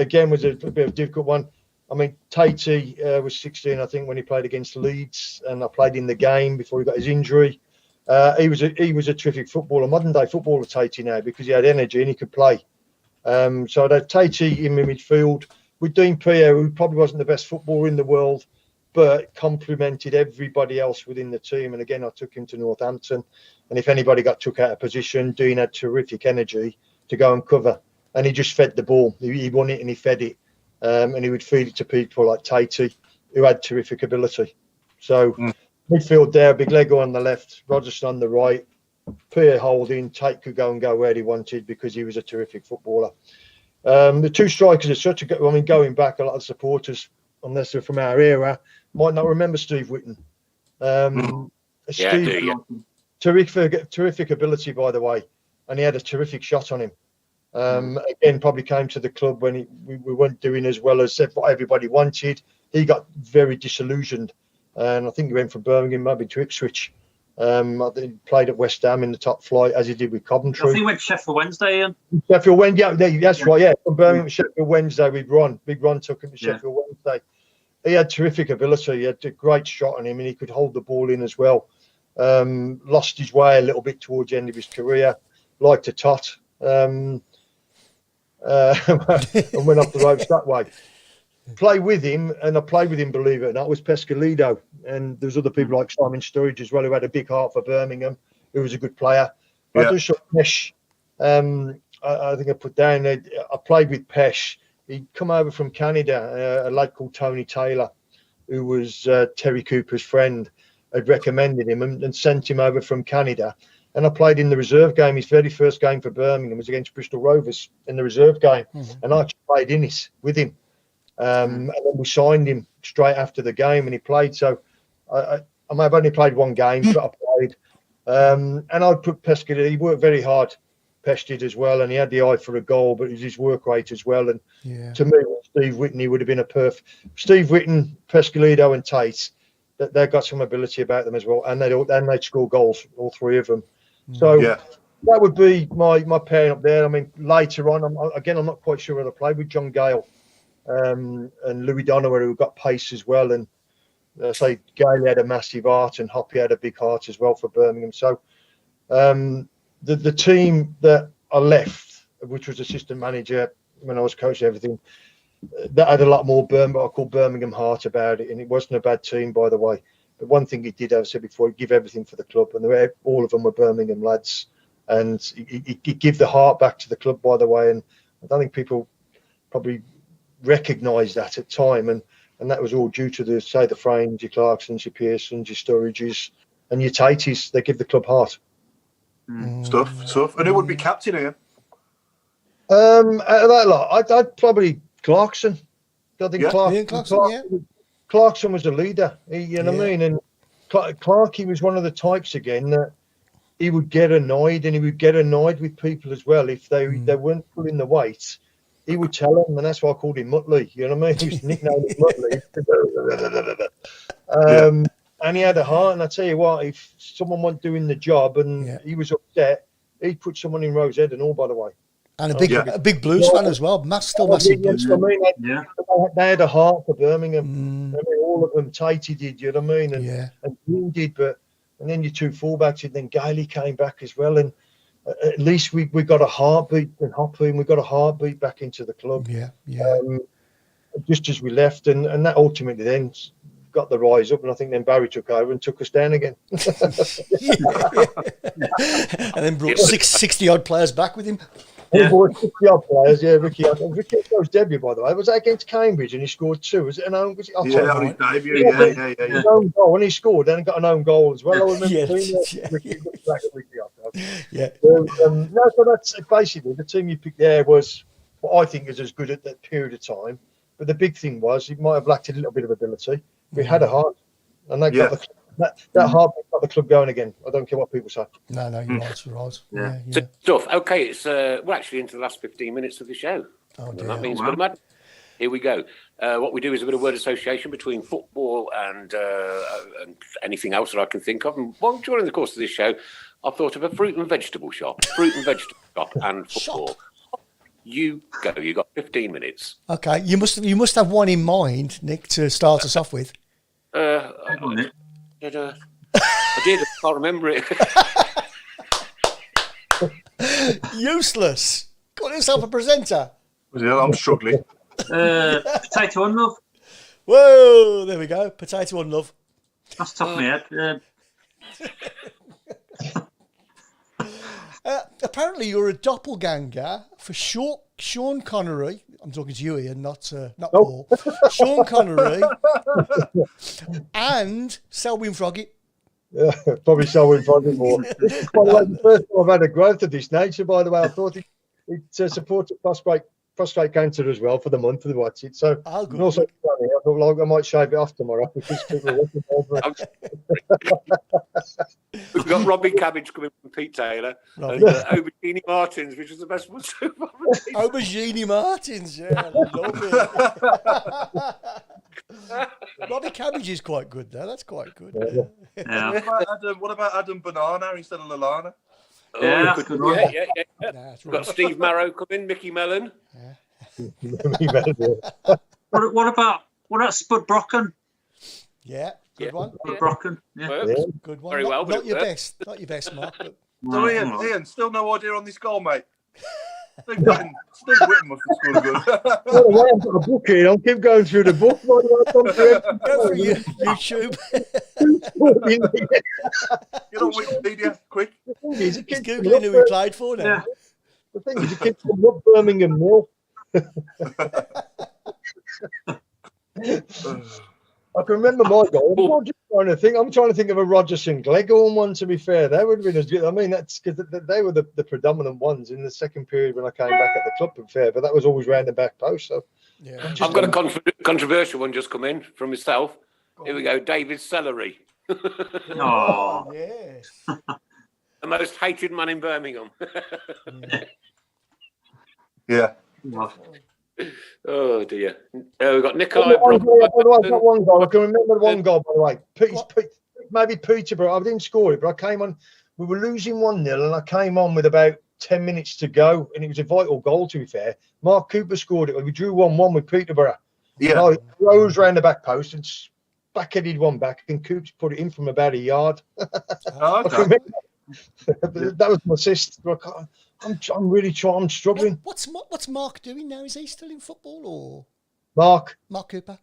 again, was a bit of a difficult one. I mean, Tatey was 16, I think, when he played against Leeds, and I played in the game before he got his injury. He was a terrific footballer, modern-day footballer, Tatey, now, because he had energy and he could play. So I'd have Tatey in the midfield with Dean Pierre, who probably wasn't the best footballer in the world, but complemented everybody else within the team. And again, I took him to Northampton. And if anybody got took out of position, Dean had terrific energy to go and cover. And he just fed the ball. He won it and he fed it. And he would feed it to people like Tatey, who had terrific ability. So midfield there, Big Lego on the left, Rogerson on the right, Pierre holding. Tate could go and go where he wanted because he was a terrific footballer. The two strikers are such a good. I mean, going back, a lot of supporters, unless they're from our era, might not remember Steve Whitten. Steve, terrific ability, by the way, and he had a terrific shot on him. Again, probably came to the club when we weren't doing as well as what everybody wanted. He got very disillusioned, and I think he went from Birmingham maybe to Ipswich. I think he played at West Ham in the top flight, as he did with Coventry. I think he went to Sheffield Wednesday, Ian. Sheffield Wednesday, yeah, that's right, yeah. From Birmingham to Sheffield Wednesday with Ron. Big Ron took him to Sheffield Wednesday. He had terrific ability. He had a great shot on him, and he could hold the ball in as well. Lost his way a little bit towards the end of his career. Liked to tot. And went off the ropes that way. Play with him, and I played with him, believe it or not, was Pescalido. And there's other people like Simon Sturridge as well, who had a big heart for Birmingham, who was a good player. I just shot Pesh. I think I put down, I played with Pesh. He'd come over from Canada, a lad called Tony Taylor, who was Terry Cooper's friend, had recommended him and sent him over from Canada. And I played in the reserve game. His very first game for Birmingham was against Bristol Rovers in the reserve game. And I actually played in it with him. And then we signed him straight after the game, and he played. So I may have only played one game, but I played. And I'd put Pesca. He worked very hard, Pesh did as well, and he had the eye for a goal, but it was his work rate as well. And to me, Steve Whitten would have been a perfect. Steve Whitten, Pescalido, and Tate, they've got some ability about them as well, and they'd score goals, all three of them. So that would be my pairing up there. I mean, later on, I'm not quite sure whether I played with John Gale. And Louis Donovan, who got pace as well, and say Gailey had a massive heart, and Hoppy had a big heart as well for Birmingham. So the team that I left, which was assistant manager when I was coaching everything, that had a lot more what I call Birmingham heart about it, and it wasn't a bad team, by the way. But one thing he did, as I said before, he give everything for the club, and all of them were Birmingham lads. and he give the heart back to the club, by the way. And I don't think people probably recognise that at time, and that was all due to the Frames, your Clarksons, your Pearsons, your Sturridges, and your Taties. They give the club heart. Stuff. And who would be captain here? Out of that lot, I'd probably Clarkson. I think Clarkson was a leader. You know what I mean? And Clarky was one of the types again that he would get annoyed, and he would get annoyed with people as well if they weren't pulling the weight. He would tell them, and that's why I called him Muttley. You know what I mean? His nickname was Muttley. And he had a heart. And I tell you what, if someone wasn't doing the job and he was upset, he'd put someone in Rosehead and all, by the way. And a big Blues fan as well. Still massive Blues fan. They had a heart for Birmingham. I mean, all of them. Tatey did, you know what I mean? And Dean did, and then your two fullbacks, and then Gailey came back as well. And at least we got a heartbeat, and Hopley, and we got a heartbeat back into the club. Just as we left, and that ultimately then got the rise up, and I think then Barry took over and took us down again. And then brought 60 odd players back with him. He brought 60 odd players, Ricky O's debut, by the way, was that against Cambridge, and he scored 2. Was it an own? Was it? On his debut, His own goal, and he scored, and got an own goal as well. I remember Ricky. So that's basically the team you picked there was what I think is as good at that period of time. But the big thing was it might have lacked a little bit of ability. We had a heart, and they got that heart got the club going again. I don't care what people say. No, you're right. Yeah. Stuff. Okay, it's we're actually into the last 15 minutes of the show. Oh, dear. That means good mad. Here we go. What we do is a bit of word association between football and anything else that I can think of. And during the course of this show, I've thought of a fruit and vegetable shop, and football. You go. You got 15 minutes. Okay, you must have one in mind, Nick, to start us off with. I did. I can't remember it. Useless. Got yourself a presenter. Yeah, I'm struggling. Potato and love. Whoa, there we go. Potato and love. That's top of my head. Apparently, you're a doppelganger for Sean Connery. I'm talking to you, Ian, not Paul. Sean Connery and Selwyn Froggy. Yeah, probably Selwyn Froggy more. This is the first time I've had a growth of this nature, by the way. I thought it supported prostate cancer as well for the month to watch it. So, and also, I thought I might shave it off tomorrow because people are looking over it. We've got Robbie Cabbage coming from Pete Taylor and Aubergine Martins, which is the best one so far. Aubergine Martins, yeah, I love it. Robbie Cabbage is quite good, though. That's quite good. Yeah. What about Adam Banana instead of Lalana? Yeah, that's a good one. Yeah. We've got Steve Marrow coming, Mickey Mellon. What about Spud Brocken? Yeah, good one. Spud Brocken, good one. Very well, not your best, Mark. But... So Ian, still no idea on this goal, mate. Steve Whitten must have scored good. I've got a book here. I'll keep going through the book. Go through YouTube. Get on Wikipedia, quick. He's Googling who he played for now. Yeah. The thing is, he keeps from up Birmingham Mill. I can remember my goal. I'm trying to think of a Rogerson Gleghorn one, to be fair. That would have been as good. I mean, that's because they were the predominant ones in the second period when I came back at the club, to be fair, but that was always round the back post. So I've got a controversial one just come in from myself. Here we go, David Celery. Oh, yes. The most hated man in Birmingham. Yeah. Oh dear. We've got Nikolai. One goal. I can remember one goal, by the way. Maybe Peterborough. I didn't score it, but I came on. We were losing 1-0, and I came on with about 10 minutes to go, and it was a vital goal, to be fair. Mark Cooper scored it. We drew 1-1 with Peterborough. Yeah. I rose round the back post and back-headed one back, and Coops put it in from about a yard. Okay. That was my assist. I'm really trying. I'm struggling. What's Mark doing now? Is he still in football or Mark Cooper?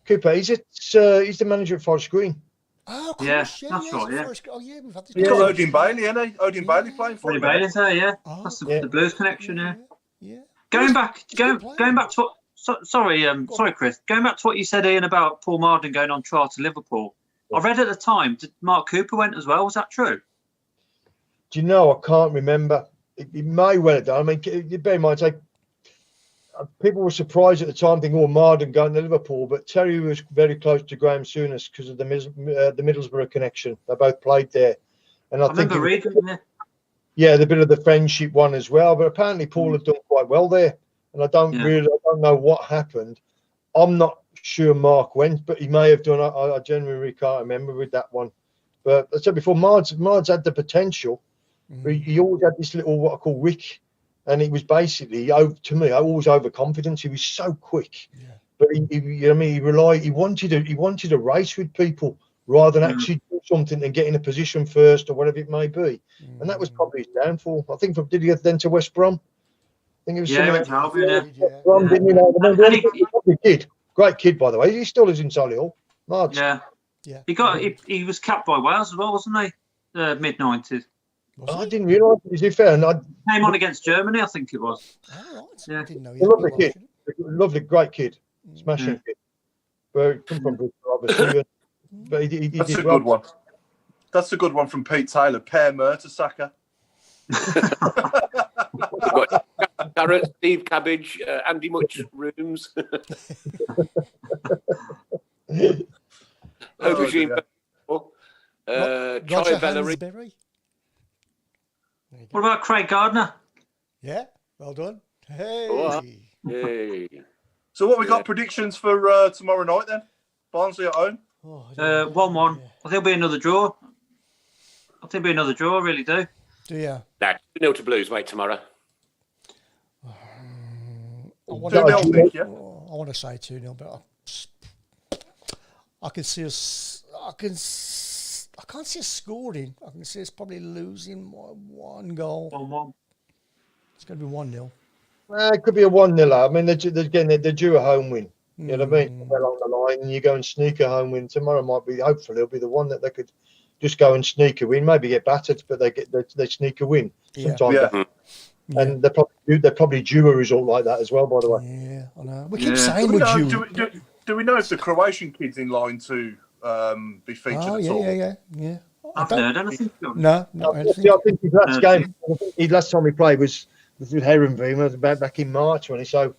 Cooper. He's the manager at Forest Green. Oh, of course, Yeah, yeah, that's right, yeah. Oh, yeah, we've had this. He's got Odin Bailey, hasn't he? Odin Bailey playing for Tony him. Bailey's there, yeah. Oh, That's yeah. the Blues connection, yeah. Yeah. Going back good player. to what, sorry, Chris. Going back to what you said, Ian, about Paul Marden going on trial to Liverpool. I read at the time that Mark Cooper went as well. Was that true? Do you know? I can't remember. It may well have done. I mean, you bear in mind, people were surprised at the time, thinking, "Oh, Marden going to Liverpool," but Terry was very close to Graham Souness because of the Middlesbrough connection. They both played there, and I think remember reading it. Yeah, the bit of the friendship one as well. But apparently, Paul had done quite well there, and I don't know what happened. I'm not sure Mark went, but he may have done. I genuinely can't remember with that one. But as I said before, Mards had the potential. But he always had this little what I call wick, and it was basically to me always overconfidence. He was so quick, but he wanted a race with people rather than actually do something and get in a position first or whatever it may be. And that was probably his downfall. I think did he get then to West Brom? I think it was Brom, didn't you know? He did. Great kid, by the way. He still is in Solihull. Mards. Yeah. He was capped by Wales as well, wasn't he? Mid-90s. I didn't realise. Is he fair? And came on against Germany, I think it was. Oh, right. Yeah. I didn't know. Lovely kid. Lovely, great kid. Smashing kid. But come from Bristol, obviously. But he That's did a good one. That's a good one from Pete Taylor. Per Mertesacker. Carrot, Steve Cabbage, Andy Much-Rooms. Aubergine. Chai Bellery. What about Craig Gardner? Yeah, well done. Hey. So what we got predictions for tomorrow night then? Barnsley at home? 1-1. I think it'll be another draw. I really do. Do you? Nah, 2-0 to Blues, mate, tomorrow. I want to say 2-0, but I can see us. I can't see us scoring. I can see us probably losing one goal. 1-1. It's going to be 1-0. It could be a 1-0. I mean, they're due a home win. You know what I mean? Well on the line, and you go and sneak a home win. Tomorrow might be, hopefully, it'll be the one that they could just go and sneak a win. Maybe get battered, but they sneak a win. Sometimes. And they're probably due a result like that as well. By the way. Yeah, I know. We keep saying we're due. Do we know if the Croatian kid's in line to be featured at all? Yeah. I don't know anything. No. I think his last game, last time he played was with Herenveen back in March, when he so.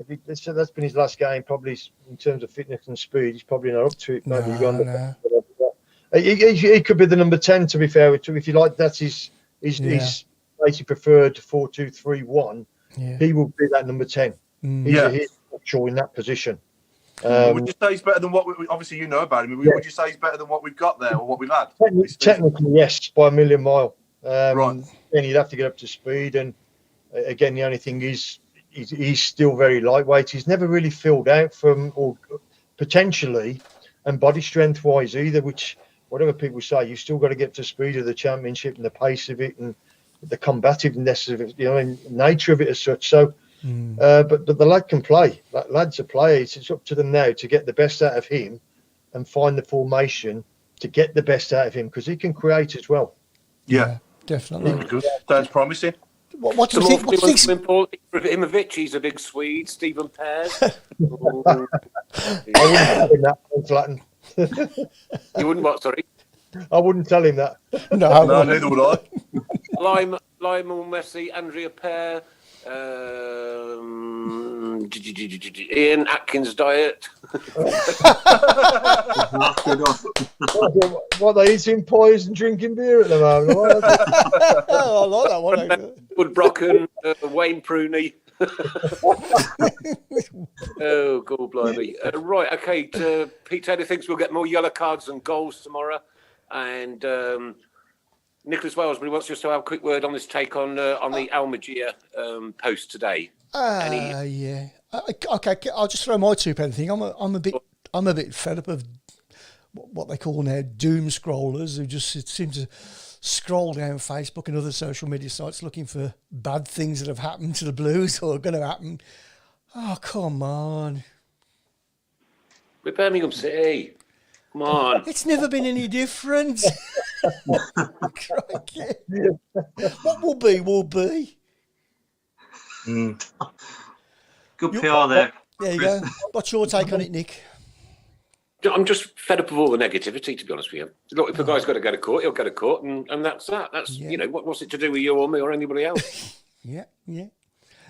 That's been his last game, probably in terms of fitness and speed. He's probably not up to it. Maybe he could be the number 10. To be fair, if you like, that's his basically preferred 4-2-3-1. Yeah. He will be that number 10. He's sure in that position. Would you say he's better than what? Obviously, you know about him. Would you say he's better than what we've got there or what we've had? Technically, yes, by a million mile. Right. Then he'd have to get up to speed, and again, the only thing is. He's still very lightweight. He's never really filled out or potentially, and body strength wise either. Which, whatever people say, you've still got to get to speed of the championship and the pace of it and the combativeness of it, and nature of it as such. So, but the lad can play. Lad's a player. It's up to them now to get the best out of him and find the formation to get the best out of him, because he can create as well. Yeah, definitely. Good. Sounds promising. What do you think? Ibrahimovic, he's a big Swede. Stephen Pears. I wouldn't tell him that in Latin. You wouldn't what? Sorry. I wouldn't tell him that. No, neither would I. Lionel Messi, Andrea Pear, Ian Atkins diet. What, they eating pies and drinking beer at the moment? I like that one. Wood Brocken, Wayne Prooney. Oh, God blimey. Right, okay. Pete Taylor thinks we'll get more yellow cards than goals tomorrow. And Nicholas Wellesbury wants us to have a quick word on this take on the Almagier post today. Yeah. Okay, I'll just throw my 2 pence thing. I'm a bit fed up of what they call now doom scrollers who just seem to scroll down Facebook and other social media sites looking for bad things that have happened to the Blues or are going to happen. Oh, come on. We're Birmingham City. Come on. It's never been any different. Crikey. What will be, will be. Good PR there. There you go. What's your take on it, Nick? I'm just fed up of all the negativity, to be honest with you. Look, if a guy's got to go to court, he'll go to court, and that's that. That's, you know, what's it to do with you or me or anybody else? Yeah.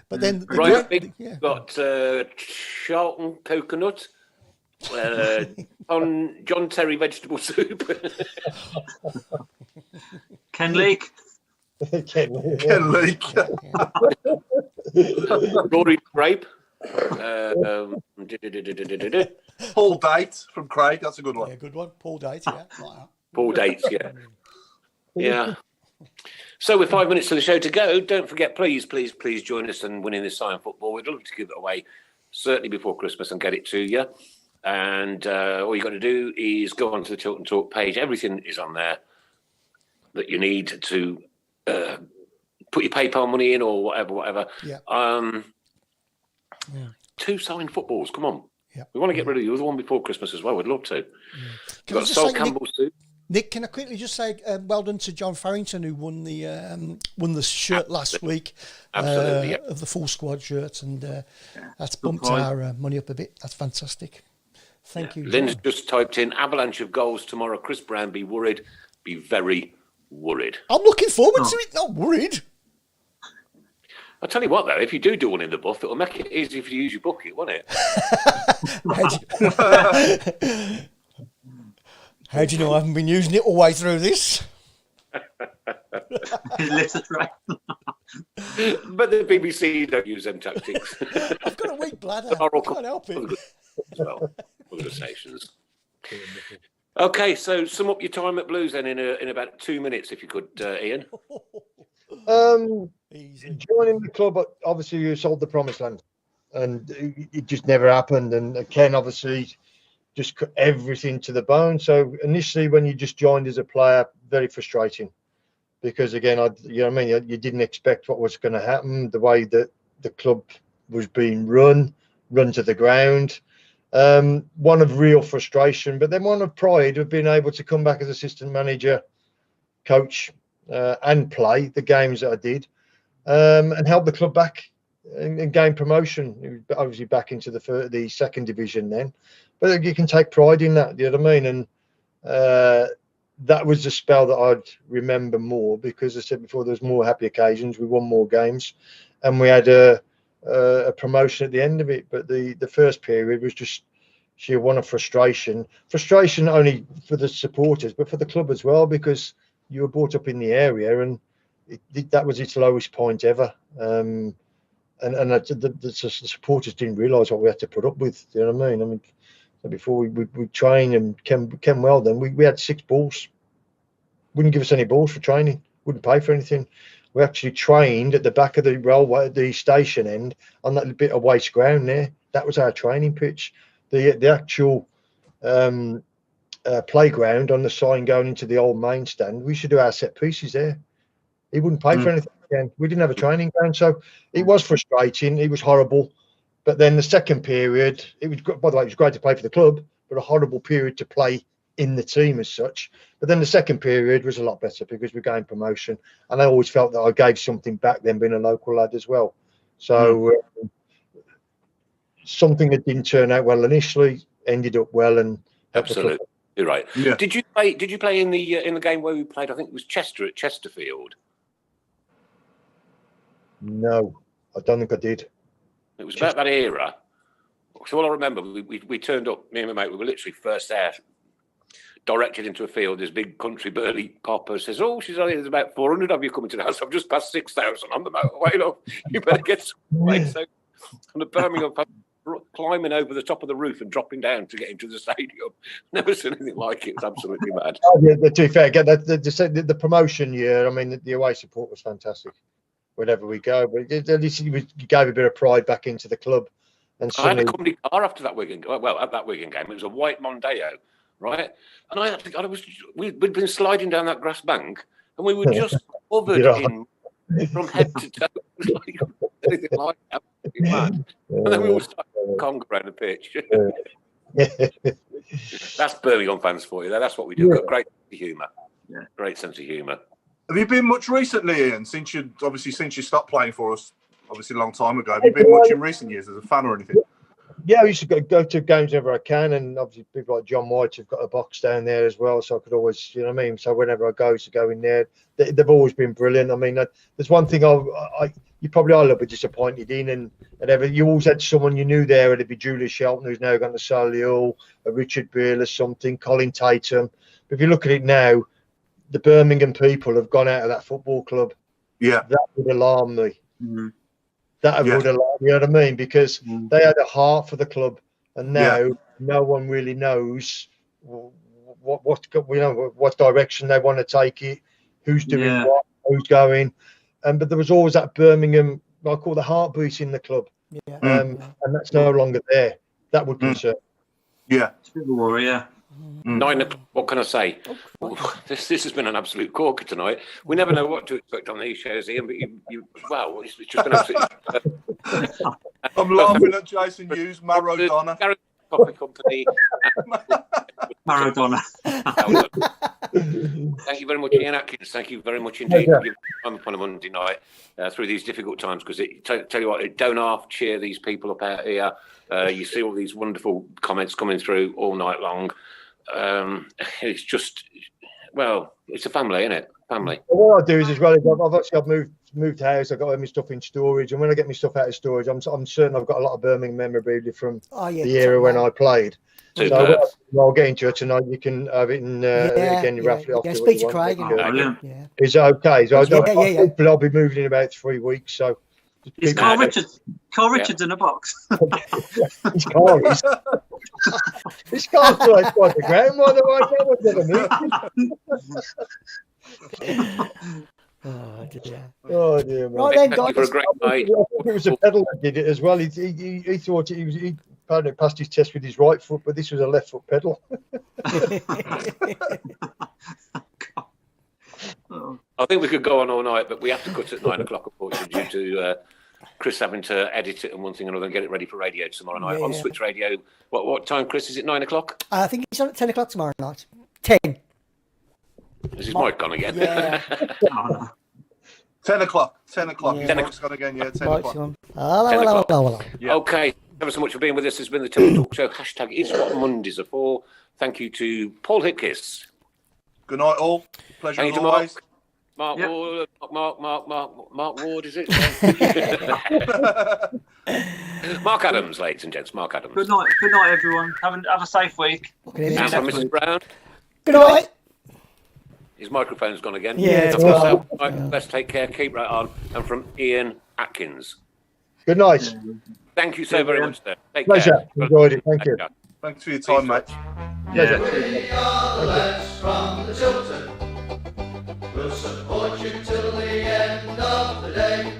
But then... Right, got Charlton coconut, John Terry vegetable soup. Ken Leake. Ken Leake. Rory Grape. Paul Date from Craig, that's a good one. Yeah, good one. Paul Date, yeah. Paul Dates, yeah. Yeah. So with 5 minutes of the show to go, don't forget, please join us in winning this Sign Football. We'd love to give it away, certainly before Christmas, and get it to you. And all you got to do is go onto the Tilton Talk page. Everything is on there that you need to put your PayPal money in or whatever. Yeah. 2 signed footballs. Come on. Yeah. We want to get rid of the other one before Christmas as well. We'd love to. Yeah. Can got Sol Campbell soup. Nick, can I quickly just say well done to John Farrington, who won the shirt last week. Absolutely, of the full squad shirt, and that's bumped our money up a bit. That's fantastic. Thank you. Lynn's just typed in avalanche of goals tomorrow. Chris Brown, be worried. Be very worried. I'm looking forward to it. Not worried. I'll tell you what, though, if you do one in the buff, it'll make it easy for you to use your bucket, won't it? How do you know I haven't been using it all the way through this? But the BBC don't use them tactics. I've got a weak bladder. I can't help it. Well, other stations. Okay, so sum up your time at Blues then in about 2 minutes, if you could, Ian. Joining the club, obviously you sold the promised land, and it just never happened. And Ken obviously just cut everything to the bone. So initially, when you just joined as a player, very frustrating, because again, you didn't expect what was going to happen. The way that the club was being run to the ground. One of real frustration, but then one of pride of being able to come back as assistant manager, coach, and play the games that I did, and help the club back and gain promotion. Obviously back into the second division then, but you can take pride in that. You know what I mean? And that was the spell that I'd remember more, because I said before, there was more happy occasions. We won more games, and we had a promotion at the end of it. But the first period was just sheer one of frustration not only for the supporters but for the club as well, because you were brought up in the area, and that was its lowest point ever. And the supporters didn't realise what we had to put up with. You know what I mean? Before we train and came well, then we had 6 balls. Wouldn't give us any balls for training. Wouldn't pay for anything. We actually trained at the back of the railway, the station end, on that bit of waste ground there. That was our training pitch. The actual playground on the sign going into the old main stand, we should do our set pieces there. He wouldn't pay for anything again. We didn't have a training ground, so it was frustrating. It was horrible. But then the second period, it was, by the way, it was great to play for the club, but a horrible period to play in the team as such. But then the second period was a lot better because we gained promotion, and I always felt that I gave something back then, being a local lad as well. So something that didn't turn out well initially ended up well, and absolutely, you're right. Yeah. Did you play in the game where we played? I think it was Chester at Chesterfield. No, I don't think I did. It was about that era. So all I remember, we turned up, me and my mate, we were literally first there, directed into a field. This big country burly copper says, "Oh, there's about 400 of you coming to the house. I've just passed 6,000 on the motorway. Look, you better get some way." So on the Birmingham, climbing over the top of the roof and dropping down to get into the stadium. Never seen anything like it. It's absolutely mad. Yeah, to be fair, the promotion year, I mean, the away support was fantastic whenever we go, but at least you gave a bit of pride back into the club. And I had a company car after that Wigan. Well, at that Wigan game, it was a white Mondeo, right? And we'd been sliding down that grass bank, and we were just covered in from head to toe. Like anything like that. Mad. And then we all started to conga around the pitch. That's Birmingham fans for you. That's what we do. Yeah. Got great sense of humour. Yeah. Great sense of humour. Have you been much recently, Ian? Since you stopped playing for us, obviously a long time ago. Have you been much in recent years as a fan or anything? Yeah, I used to go to games whenever I can, and obviously people like John White have got a box down there as well, so I could always, you know what I mean. So whenever I go in there, they've always been brilliant. I mean, there's one thing you probably are a little bit disappointed in, and you always had someone you knew there. It'd be Julius Shelton, who's now gone to Solihull, a Richard Beale or something, Colin Tatum. But if you look at it now, the Birmingham people have gone out of that football club. Yeah, that would alarm me. Mm-hmm. That would alarm, you know what I mean? Because they had a heart for the club, and now no one really knows what direction they want to take it, who's doing what, who's going. But there was always that Birmingham, I call the heartbeat in the club, and that's no longer there. That would concern. Yeah, it's a bit of a worry. Yeah. 9 o'clock. What can I say? This has been an absolute corker tonight. We never know what to expect on these shows, Ian. But it's just been absolutely. I'm laughing at Jason Hughes, Maradona. Coffee Company. Maradona. Thank you very much, Ian Atkins. Thank you very much indeed for giving time upon a Monday night through these difficult times. Because tell you what, it don't half cheer these people up out here. You see all these wonderful comments coming through all night long. It's just, well, it's a family, isn't it? Family. Well, what I do is as well, I've moved house. I've got my stuff in storage, and when I get my stuff out of storage, I'm certain I've got a lot of Birmingham memorabilia from the era when I played. Superb. So I'll get into it tonight. You can have it and again you raffle it off. Yeah, speak to Craig. Is that okay? So hopefully I'll be moving in about 3 weeks. So is Carl Richards in a box? His car is. His car's like quite the ground. Why do I Oh dear, man. Right then, guys. For a great night. It was a pedal that did it as well. He thought he apparently passed his test with his right foot, but this was a left foot pedal. I think we could go on all night, but we have to cut at 9 o'clock, unfortunately, due to Chris having to edit it and one thing and another and get it ready for radio tomorrow night on Switch Radio. What time, Chris? Is it 9 o'clock? I think it's on at 10 o'clock tomorrow night. 10. Is his mic gone again? Yeah. 10 o'clock. 10 o'clock. Yeah. 10 o'clock's gone again, 10 o'clock. 10 o'clock. Okay, ever so much for being with us. This has been the Tilton Talk Show. # it's what Mondays are for. Thank you to Paul Hipkiss. Good night, all. Pleasure as always. Mark Ward, Mark Ward, is it? Mark Adams, ladies and gents. Mark Adams. Good night, everyone. Have a safe week. And from Mrs. Brown. Good night. His microphone's gone again. Yeah. Let's take care. Keep right on. And from Ian Atkins. Good night. Thank you so very much, sir. Take Pleasure. care. Enjoyed it. Thank you. Thanks for your time, mate. Pleasure. We are the lads from the Tilton. We'll support you till the end of the day.